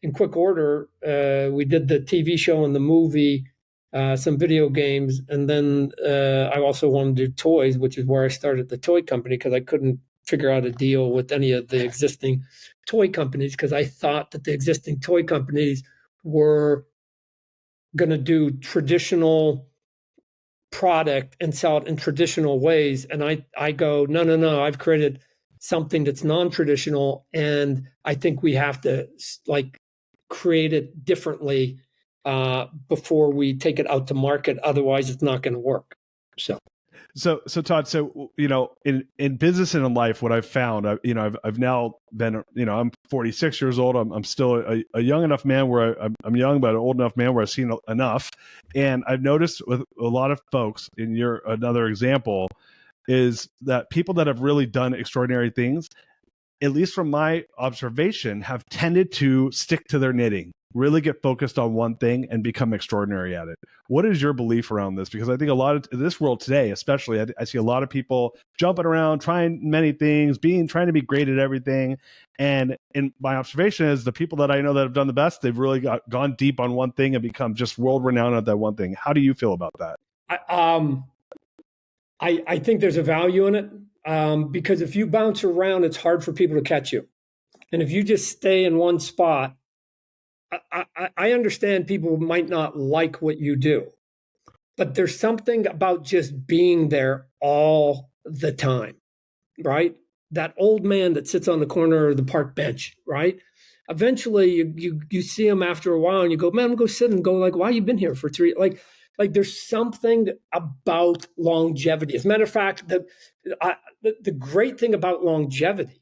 in quick order, we did the TV show and the movie, some video games, and then I also wanted to do toys, which is where I started the toy company because I couldn't figure out a deal with any of the existing toy companies because I thought that the existing toy companies were going to do traditional product and sell it in traditional ways. And I go, no, I've created something that's non-traditional. And I think we have to like create it differently before we take it out to market. Otherwise, it's not going to work. So Todd, in business and in life, what I've found, I've now been, I'm 46 years old. I'm still a young enough man where I'm young, but an old enough man where I've seen enough. And I've noticed with a lot of folks, and you're another example, is that people that have really done extraordinary things, at least from my observation, have tended to stick to their knitting, really get focused on one thing and become extraordinary at it. What is your belief around this? Because I think a lot of this world today, especially, I see a lot of people jumping around, trying many things, trying to be great at everything. And in my observation is the people that I know that have done the best, they've really gone deep on one thing and become just world renowned at that one thing. How do you feel about that? I think there's a value in it. Because if you bounce around, it's hard for people to catch you. And if you just stay in one spot, I understand people might not like what you do, but there's something about just being there all the time, right? That old man that sits on the corner of the park bench, right? Eventually you see him after a while and you go, man, go sit and go like, why you been here for 3? Like there's something about longevity. As a matter of fact, the great thing about longevity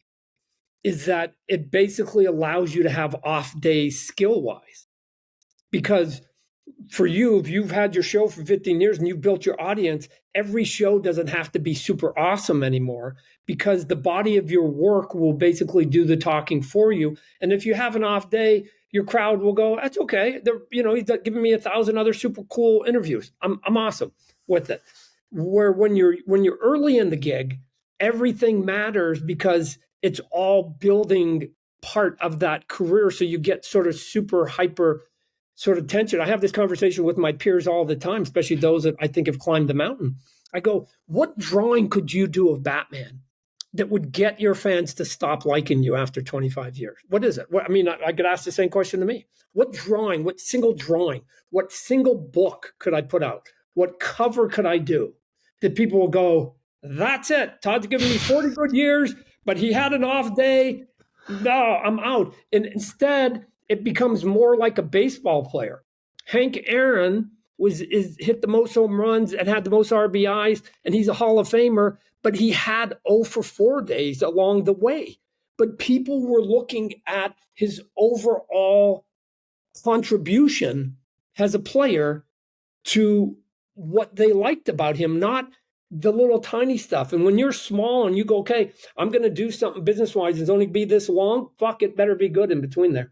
is that it basically allows you to have off days skill-wise. Because for you, if you've had your show for 15 years and you've built your audience, every show doesn't have to be super awesome anymore because the body of your work will basically do the talking for you. And if you have an off day, your crowd will go, that's okay. He's giving me 1,000 other super cool interviews. I'm awesome with it. Where when you're early in the gig, everything matters because it's all building part of that career. So you get sort of super hyper sort of tension. I have this conversation with my peers all the time, especially those that I think have climbed the mountain. I go, what drawing could you do of Batman that would get your fans to stop liking you after 25 years? What is it? I could ask the same question to me. What single drawing, what single book could I put out? What cover could I do that people will go, that's it. Todd's given me 40 good years, but he had an off day. No, I'm out. And instead, it becomes more like a baseball player. Hank Aaron hit the most home runs and had the most RBIs, and he's a Hall of Famer, but he had 0 for 4 days along the way. But people were looking at his overall contribution as a player to what they liked about him, not the little tiny stuff. And when you're small and you go, okay, I'm going to do something business-wise, it's only be this long, fuck, it better be good in between there.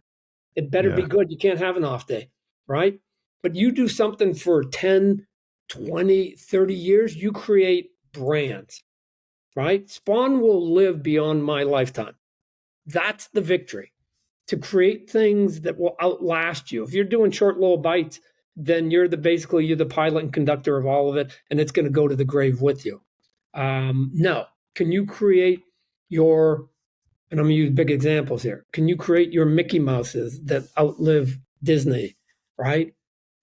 It better be good. You can't have an off day, right? But you do something for 10, 20, 30 years, you create brands, right? Spawn will live beyond my lifetime. That's the victory, to create things that will outlast you. If you're doing short little bites, then you're the pilot and conductor of all of it, and it's going to go to the grave with you. No. Can you create your, and I'm going to use big examples here, can you create your Mickey Mouses that outlive Disney, right?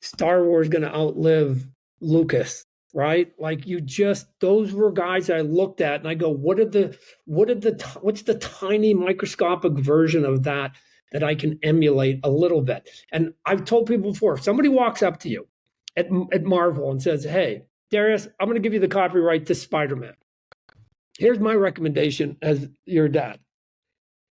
Star Wars going to outlive Lucas, right? Like those were guys I looked at and I go, what's the tiny microscopic version of that I can emulate a little bit? And I've told people before, if somebody walks up to you at Marvel and says, hey, Darius, I'm going to give you the copyright to Spider-Man. Here's my recommendation as your dad.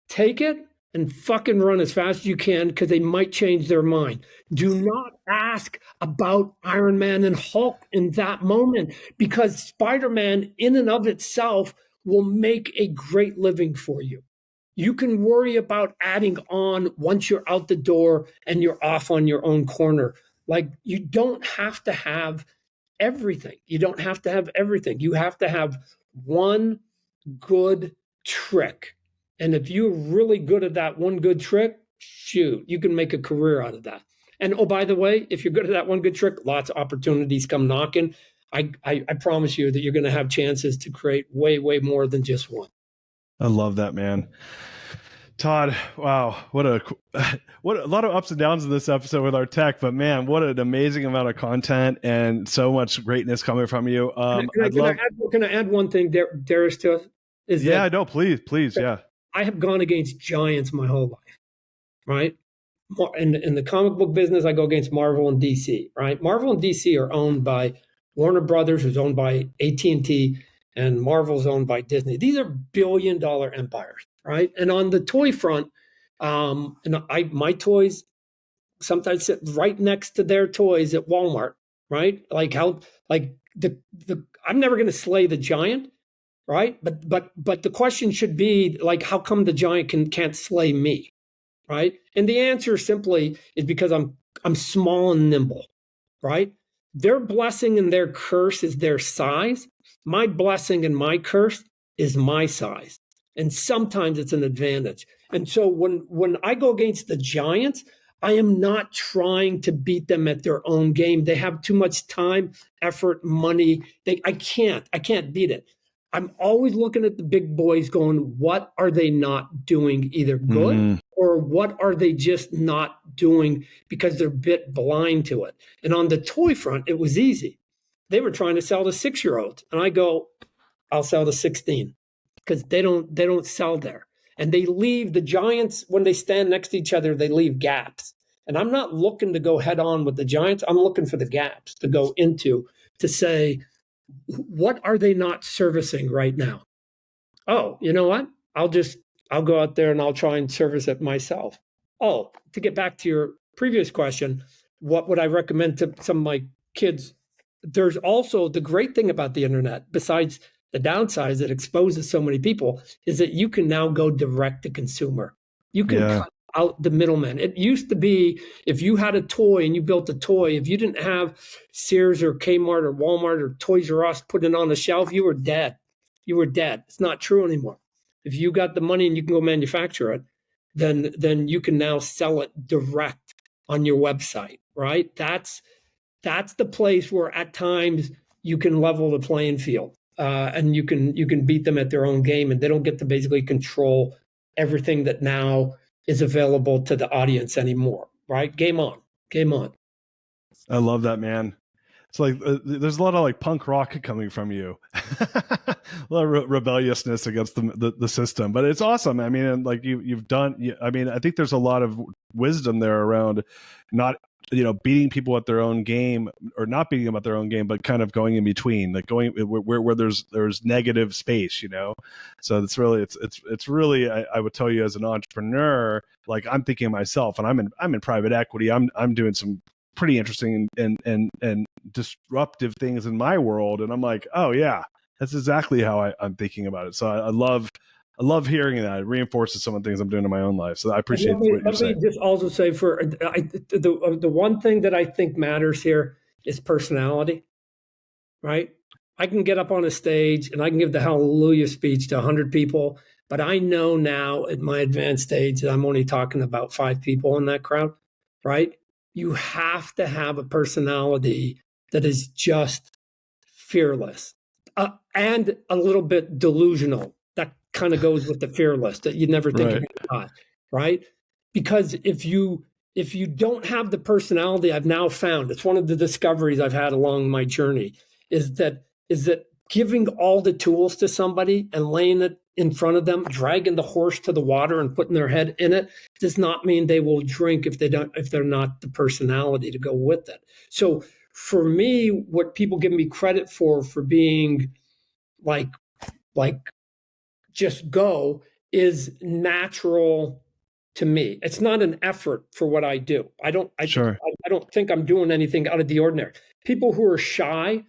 Take it and fucking run as fast as you can because they might change their mind. Do not ask about Iron Man and Hulk in that moment because Spider-Man in and of itself will make a great living for you. You can worry about adding on once you're out the door and you're off on your own corner. Like, you don't have to have everything. You don't have to have everything. You have to have one good trick. And if you're really good at that one good trick, shoot, you can make a career out of that. And oh, by the way, if you're good at that one good trick, lots of opportunities come knocking. I promise you that you're going to have chances to create way, way more than just one. I love that, man. Todd, wow, what a lot of ups and downs in this episode with our tech, but man, what an amazing amount of content and so much greatness coming from you. Can I add one thing, Darius, to us? is Yeah, that no, please, yeah. I have gone against giants my whole life, right? In the comic book business, I go against Marvel and DC, right? Marvel and DC are owned by Warner Brothers, who's owned by AT&T, and Marvel's owned by Disney. These are billion-dollar empires, right? And on the toy front, my toys sometimes sit right next to their toys at Walmart, right? I'm never going to slay the giant, right? But the question should be like, how come the giant can't slay me, right? And the answer simply is because I'm small and nimble, right? Their blessing and their curse is their size. My blessing and my curse is my size. And sometimes it's an advantage. And so when I go against the giants, I am not trying to beat them at their own game. They have too much time, effort, money. I can't beat it. I'm always looking at the big boys going, what are they not doing either good or what are they just not doing because they're a bit blind to it? And on the toy front, it was easy. They were trying to sell to 6-year-olds. And I go, I'll sell to 16 because they don't sell there. And they leave the giants when they stand next to each other, they leave gaps. And I'm not looking to go head on with the giants. I'm looking for the gaps to go into to say, what are they not servicing right now? Oh, you know what? I'll go out there and I'll try and service it myself. Oh, to get back to your previous question, what would I recommend to some of my kids? There's also the great thing about the internet, besides the downsides that exposes so many people, is that you can now go direct to consumer. You can cut out the middleman. It used to be if you had a toy and you built a toy, if you didn't have Sears or Kmart or Walmart or Toys R Us put it on the shelf, you were dead. You were dead. It's not true anymore. If you got the money and you can go manufacture it, then you can now sell it direct on your website, right? That's the place where at times you can level the playing field, and you can beat them at their own game, and they don't get to basically control everything that now is available to the audience anymore, right? Game on, game on. I love that, man. It's like there's a lot of like punk rock coming from you, a lot of rebelliousness against the system, but it's awesome. I mean, like you've done. I mean, I think there's a lot of wisdom there around not beating people at their own game or not beating them at their own game, but kind of going in between, like going where there's negative space. So it's really I would tell you as an entrepreneur, like I'm thinking of myself, and I'm in private equity. I'm doing some pretty interesting and disruptive things in my world, and I'm like, oh yeah, that's exactly how I'm thinking about it. So I love hearing that. It reinforces some of the things I'm doing in my own life. So I appreciate what you're saying. Let me just also say the one thing that I think matters here is personality, right? I can get up on a stage and I can give the hallelujah speech to 100 people, but I know now at my advanced stage that I'm only talking about 5 people in that crowd, right? You have to have a personality that is just fearless, and a little bit delusional. That kind of goes with the fearless, that you never think you're going to die, right? Because if you don't have the personality, I've now found, it's one of the discoveries I've had along my journey, is that giving all the tools to somebody and laying it in front of them, dragging the horse to the water and putting their head in it, does not mean they will drink if they're not the personality to go with it. So for me, what people give me credit for being like just go is natural to me. It's not an effort for what I do. I don't think I'm doing anything out of the ordinary. People who are shy,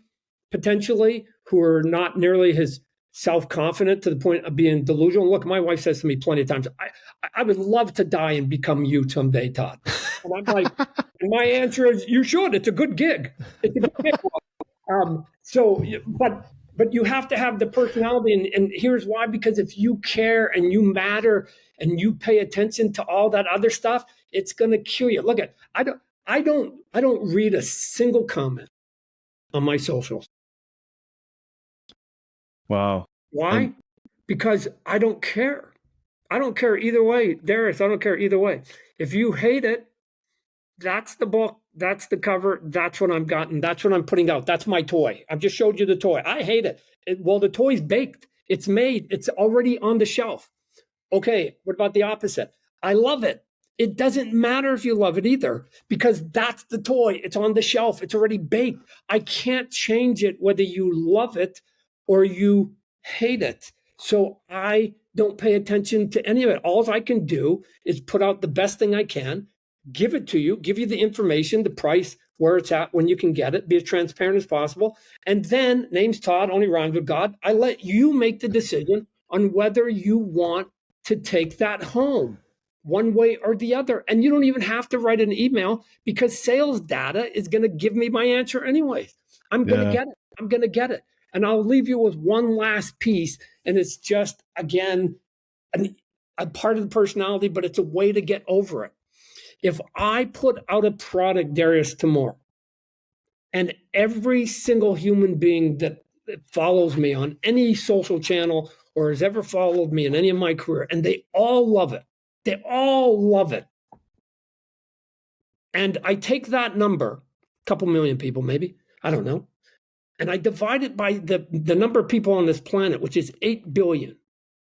potentially, who are not nearly as self-confident to the point of being delusional. Look, my wife says to me plenty of times, I would love to die and become you someday, Todd. And I'm like, and my answer is, you should. It's a good gig. It's a good gig. But you have to have the personality, and here's why: because if you care and you matter and you pay attention to all that other stuff, it's going to kill you. Look, I don't read a single comment on my socials. Wow. Why? Because I don't care. I don't care either way, Darius. I don't care either way. If you hate it, that's the book, that's the cover, that's what I'm gotten, that's what I'm putting out. That's my toy. I've just showed you the toy. I hate it. Well, the toy's baked. It's made. It's already on the shelf. Okay, what about the opposite? I love it. It doesn't matter if you love it either, because that's the toy. It's on the shelf. It's already baked. I can't change it whether you love it or you hate it. So I don't pay attention to any of it. All I can do is put out the best thing I can, give it to you, give you the information, the price, where it's at, when you can get it, be as transparent as possible. And then, name's Todd, only rhymes with God. I let you make the decision on whether you want to take that home one way or the other. And you don't even have to write an email, because sales data is going to give me my answer anyways. I'm going to get it. I'm going to get it. And I'll leave you with one last piece. And it's just, again, a part of the personality, but it's a way to get over it. If I put out a product, Darius, tomorrow, and every single human being that follows me on any social channel or has ever followed me in any of my career, and they all love it, they all love it. And I take that number, a couple million people maybe, I don't know, and I divide it by the number of people on this planet, which is 8 billion.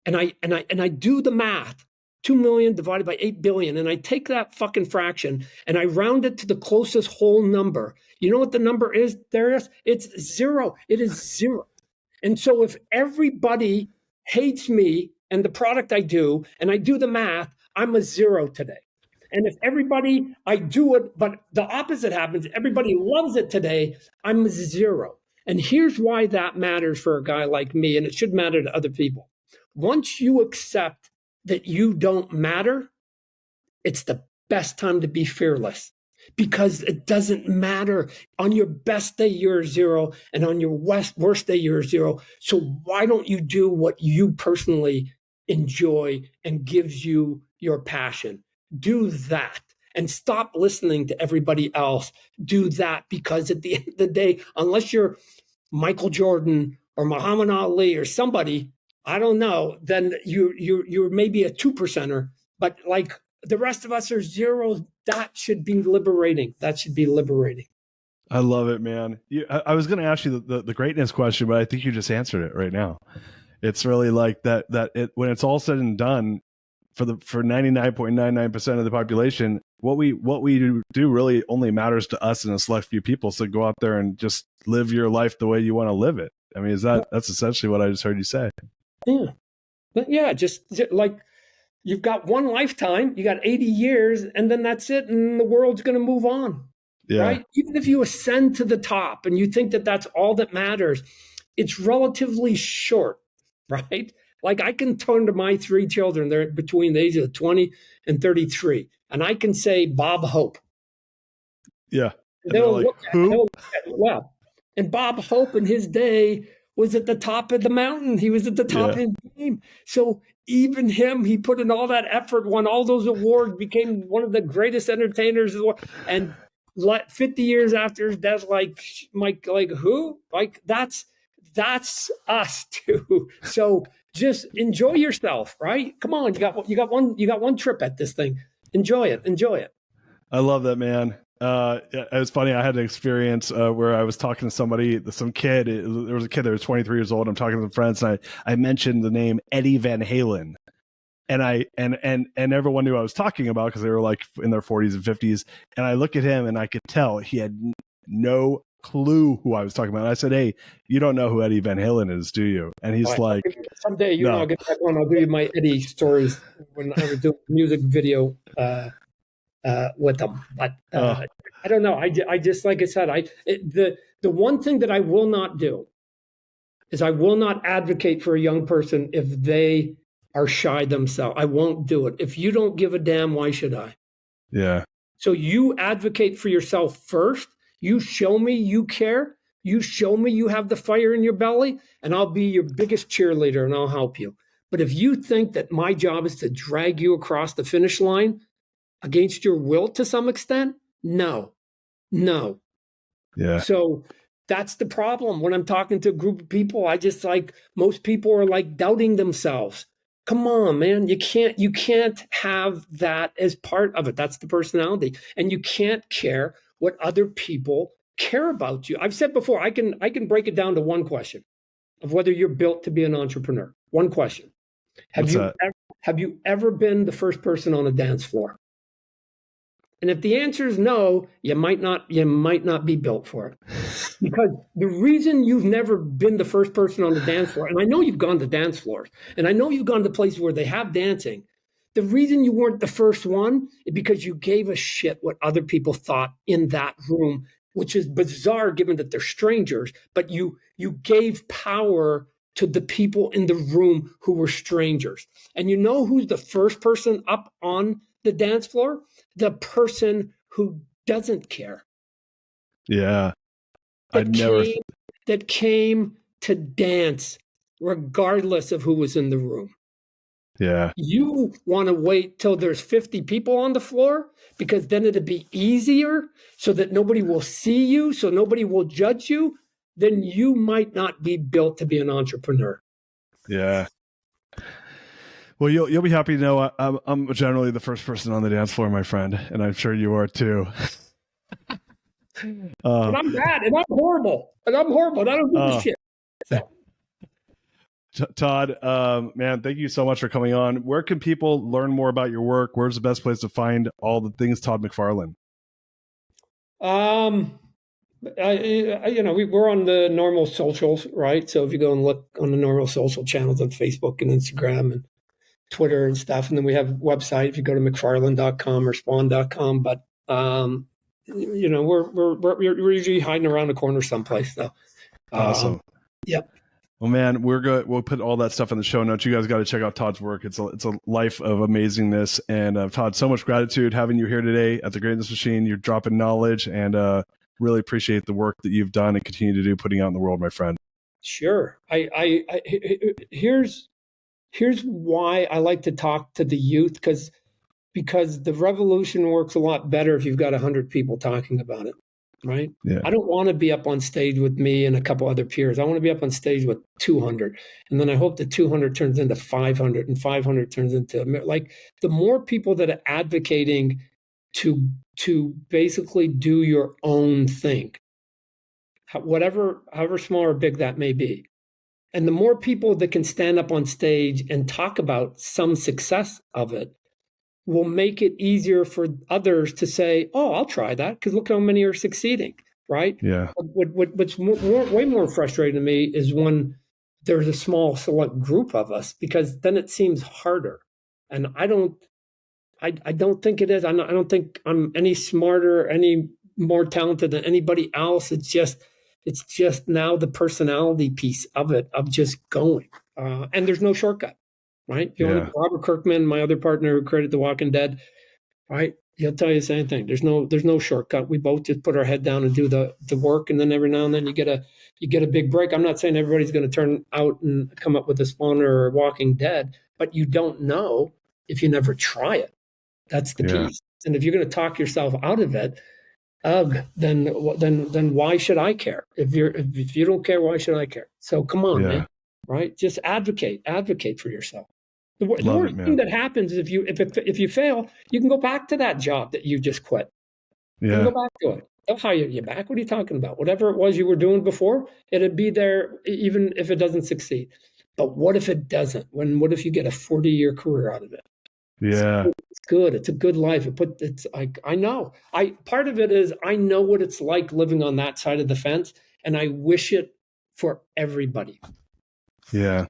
And I do the math, 2 million divided by 8 billion. And I take that fucking fraction and I round it to the closest whole number. You know what the number is, Darius? It's zero. It is zero. And so if everybody hates me and the product I do, and I do the math, I'm a zero today. And if everybody, I do it, but the opposite happens, everybody loves it today, I'm a zero. And here's why that matters for a guy like me, and it should matter to other people. Once you accept that you don't matter, it's the best time to be fearless, because it doesn't matter. On your best day, you're a zero, and on your worst day, you're a zero. So why don't you do what you personally enjoy and gives you your passion? Do that and stop listening to everybody else. Do that, because at the end of the day, unless you're Michael Jordan or Muhammad Ali or somebody, I don't know, then you're maybe a 2%er, but like the rest of us are zeros. That should be liberating. That should be liberating. I love it, man. I was going to ask you the greatness question, but I think you just answered it right now. It's really like that when it's all said and done, for 99.99% of the population, what we do really only matters to us and a select few people. So go out there and just live your life the way you want to live it. I mean, that's essentially what I just heard you say. Yeah. But yeah, just like you've got one lifetime, you got 80 years, and then that's it. And the world's going to move on. Yeah. Right. Even if you ascend to the top and you think that that's all that matters, it's relatively short, right? Like I can turn to my 3 children, they're between the ages of 20 and 33, and I can say Bob Hope. Yeah. They'll look at it, well. And Bob Hope in his day was at the top of the mountain. He was at the top of his game. So even him, he put in all that effort, won all those awards, became one of the greatest entertainers. And 50 years after his death, like Mike, like who? Like that's us too. So just enjoy yourself, right? Come on, you got one trip at this thing. Enjoy it. I love that, man. It was funny. I had an experience where I was talking to somebody, some kid. There was a kid that was 23 years old. I'm talking to some friends, and I mentioned the name Eddie Van Halen, and everyone knew I was talking about because they were like in their 40s and 50s. And I look at him, and I could tell he had no clue who I was talking about. And I said, "Hey, you don't know who Eddie Van Halen is, do you?" And he's like, "Someday, no. I'll get back on. I'll give you my Eddie stories when I was doing a music video with them." But I don't know. I just, like I said, the one thing that I will not do is I will not advocate for a young person if they are shy themselves. I won't do it. If you don't give a damn, why should I? Yeah. So you advocate for yourself first. You show me you care. You show me you have the fire in your belly, and I'll be your biggest cheerleader and I'll help you. But if you think that my job is to drag you across the finish line against your will to some extent, no. Yeah. So that's the problem. When I'm talking to a group of people, I just like, most people are like doubting themselves. Come on, man. You can't have that as part of it. That's the personality. And you can't care what other people care about you. I've said before, I can break it down to one question. of whether you're built to be an entrepreneur. One question. What's that? Have you ever been the first person on a dance floor? And if the answer is no, you might not be built for it. Because the reason you've never been the first person on the dance floor, and I know you've gone to dance floors, and I know you've gone to places where they have dancing, the reason you weren't the first one is because you gave a shit what other people thought in that room, which is bizarre given that they're strangers, but you gave power to the people in the room who were strangers. And you know who's the first person up on the dance floor? The person who doesn't care. Yeah. That came to dance regardless of who was in the room. Yeah. You want to wait till there's 50 people on the floor because then it'd be easier so that nobody will see you, so nobody will judge you. Then you might not be built to be an entrepreneur. Yeah. Well, you'll be happy to know I'm generally the first person on the dance floor, my friend, and I'm sure you are too. And I'm bad, and I'm horrible, and I don't give a shit. So. Todd, man, thank you so much for coming on. Where can people learn more about your work? Where's the best place to find all the things Todd McFarlane? We're on the normal socials, right? So if you go and look on the normal social channels on Facebook and Instagram and Twitter and stuff, and then we have a website if you go to mcfarlane.com or spawn.com. But we're usually hiding around the corner someplace though. Awesome. Yep. Well, man, we'll put all that stuff in the show notes. You guys got to check out Todd's work. It's a life of amazingness. And Todd, so much gratitude having you here today at the Greatness Machine. You're dropping knowledge, and really appreciate the work that you've done and continue to do, putting out in the world, my friend. Sure. Here's why I like to talk to the youth, because the revolution works a lot better if you've got 100 people talking about it, right? Yeah. I don't want to be up on stage with me and a couple other peers. I want to be up on stage with 200. And then I hope the 200 turns into 500 and 500 turns into, like, the more people that are advocating to basically do your own thing, however small or big that may be. And the more people that can stand up on stage and talk about some success of it will make it easier for others to say, oh, I'll try that because look how many are succeeding, right? Yeah. What's way more frustrating to me is when there's a small select group of us, because then it seems harder. And I don't think it is. I don't think I'm any smarter, any more talented than anybody else. It's just now the personality piece of it, of just going. And there's no shortcut, right? Robert Kirkman, my other partner who created The Walking Dead, right? He'll tell you the same thing. There's no shortcut. We both just put our head down and do the work, and then every now and then you get a big break. I'm not saying everybody's going to turn out and come up with a Spawn or Walking Dead, but you don't know if you never try it. That's the piece. And if you're going to talk yourself out of it, then why should I care? If you don't care, why should I care? So come on, man. Right? Just advocate for yourself. The worst thing that happens is if you fail, you can go back to that job that you just quit. You can go back to it. They'll hire you back. What are you talking about? Whatever it was you were doing before, it'd be there even if it doesn't succeed. But what if it doesn't? What if you get a 40-year career out of it? Yeah. It's good. It's a good life. It's like, I know. Part of it is I know what it's like living on that side of the fence, and I wish it for everybody. Yeah.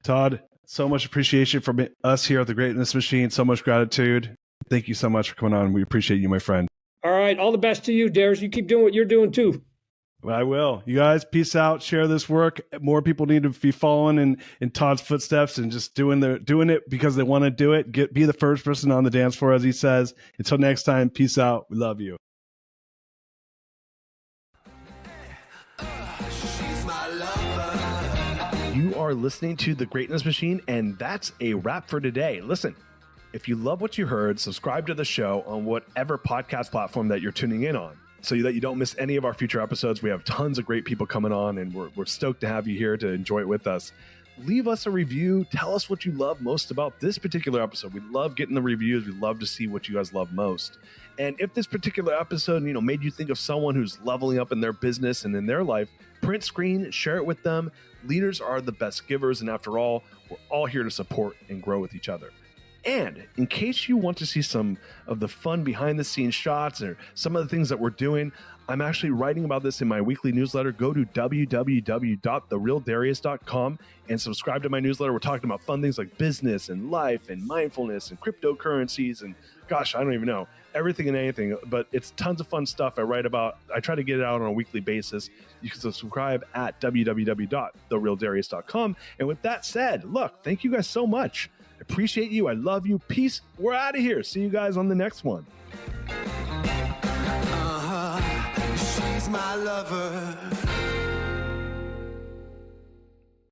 Todd, so much appreciation from us here at the Greatness Machine. So much gratitude. Thank you so much for coming on. We appreciate you, my friend. All right. All the best to you, Darius. You keep doing what you're doing too. I will. You guys, peace out. Share this work. More people need to be following in Todd's footsteps and just doing it because they want to do it. Be the first person on the dance floor, as he says. Until next time, peace out. We love you. You are listening to The Greatness Machine, and that's a wrap for today. Listen, if you love what you heard, subscribe to the show on whatever podcast platform that you're tuning in on, so that you don't miss any of our future episodes. We have tons of great people coming on, and we're stoked to have you here to enjoy it with us. leave us a review. Tell us what you love most about this particular episode. We love getting the reviews. We love to see what you guys love most. And if this particular episode, made you think of someone who's leveling up in their business and in their life, print screen, share it with them. Leaders are the best givers. And after all, we're all here to support and grow with each other. And in case you want to see some of the fun behind the scenes shots or some of the things that we're doing, I'm actually writing about this in my weekly newsletter. Go to www.therealdarius.com and subscribe to my newsletter. We're talking about fun things like business and life and mindfulness and cryptocurrencies and gosh, I don't even know, everything and anything, but it's tons of fun stuff I write about. I try to get it out on a weekly basis. You can subscribe at www.therealdarius.com. And with that said, look, thank you guys so much. I appreciate you. I love you. Peace. We're out of here. See you guys on the next one. She's my lover.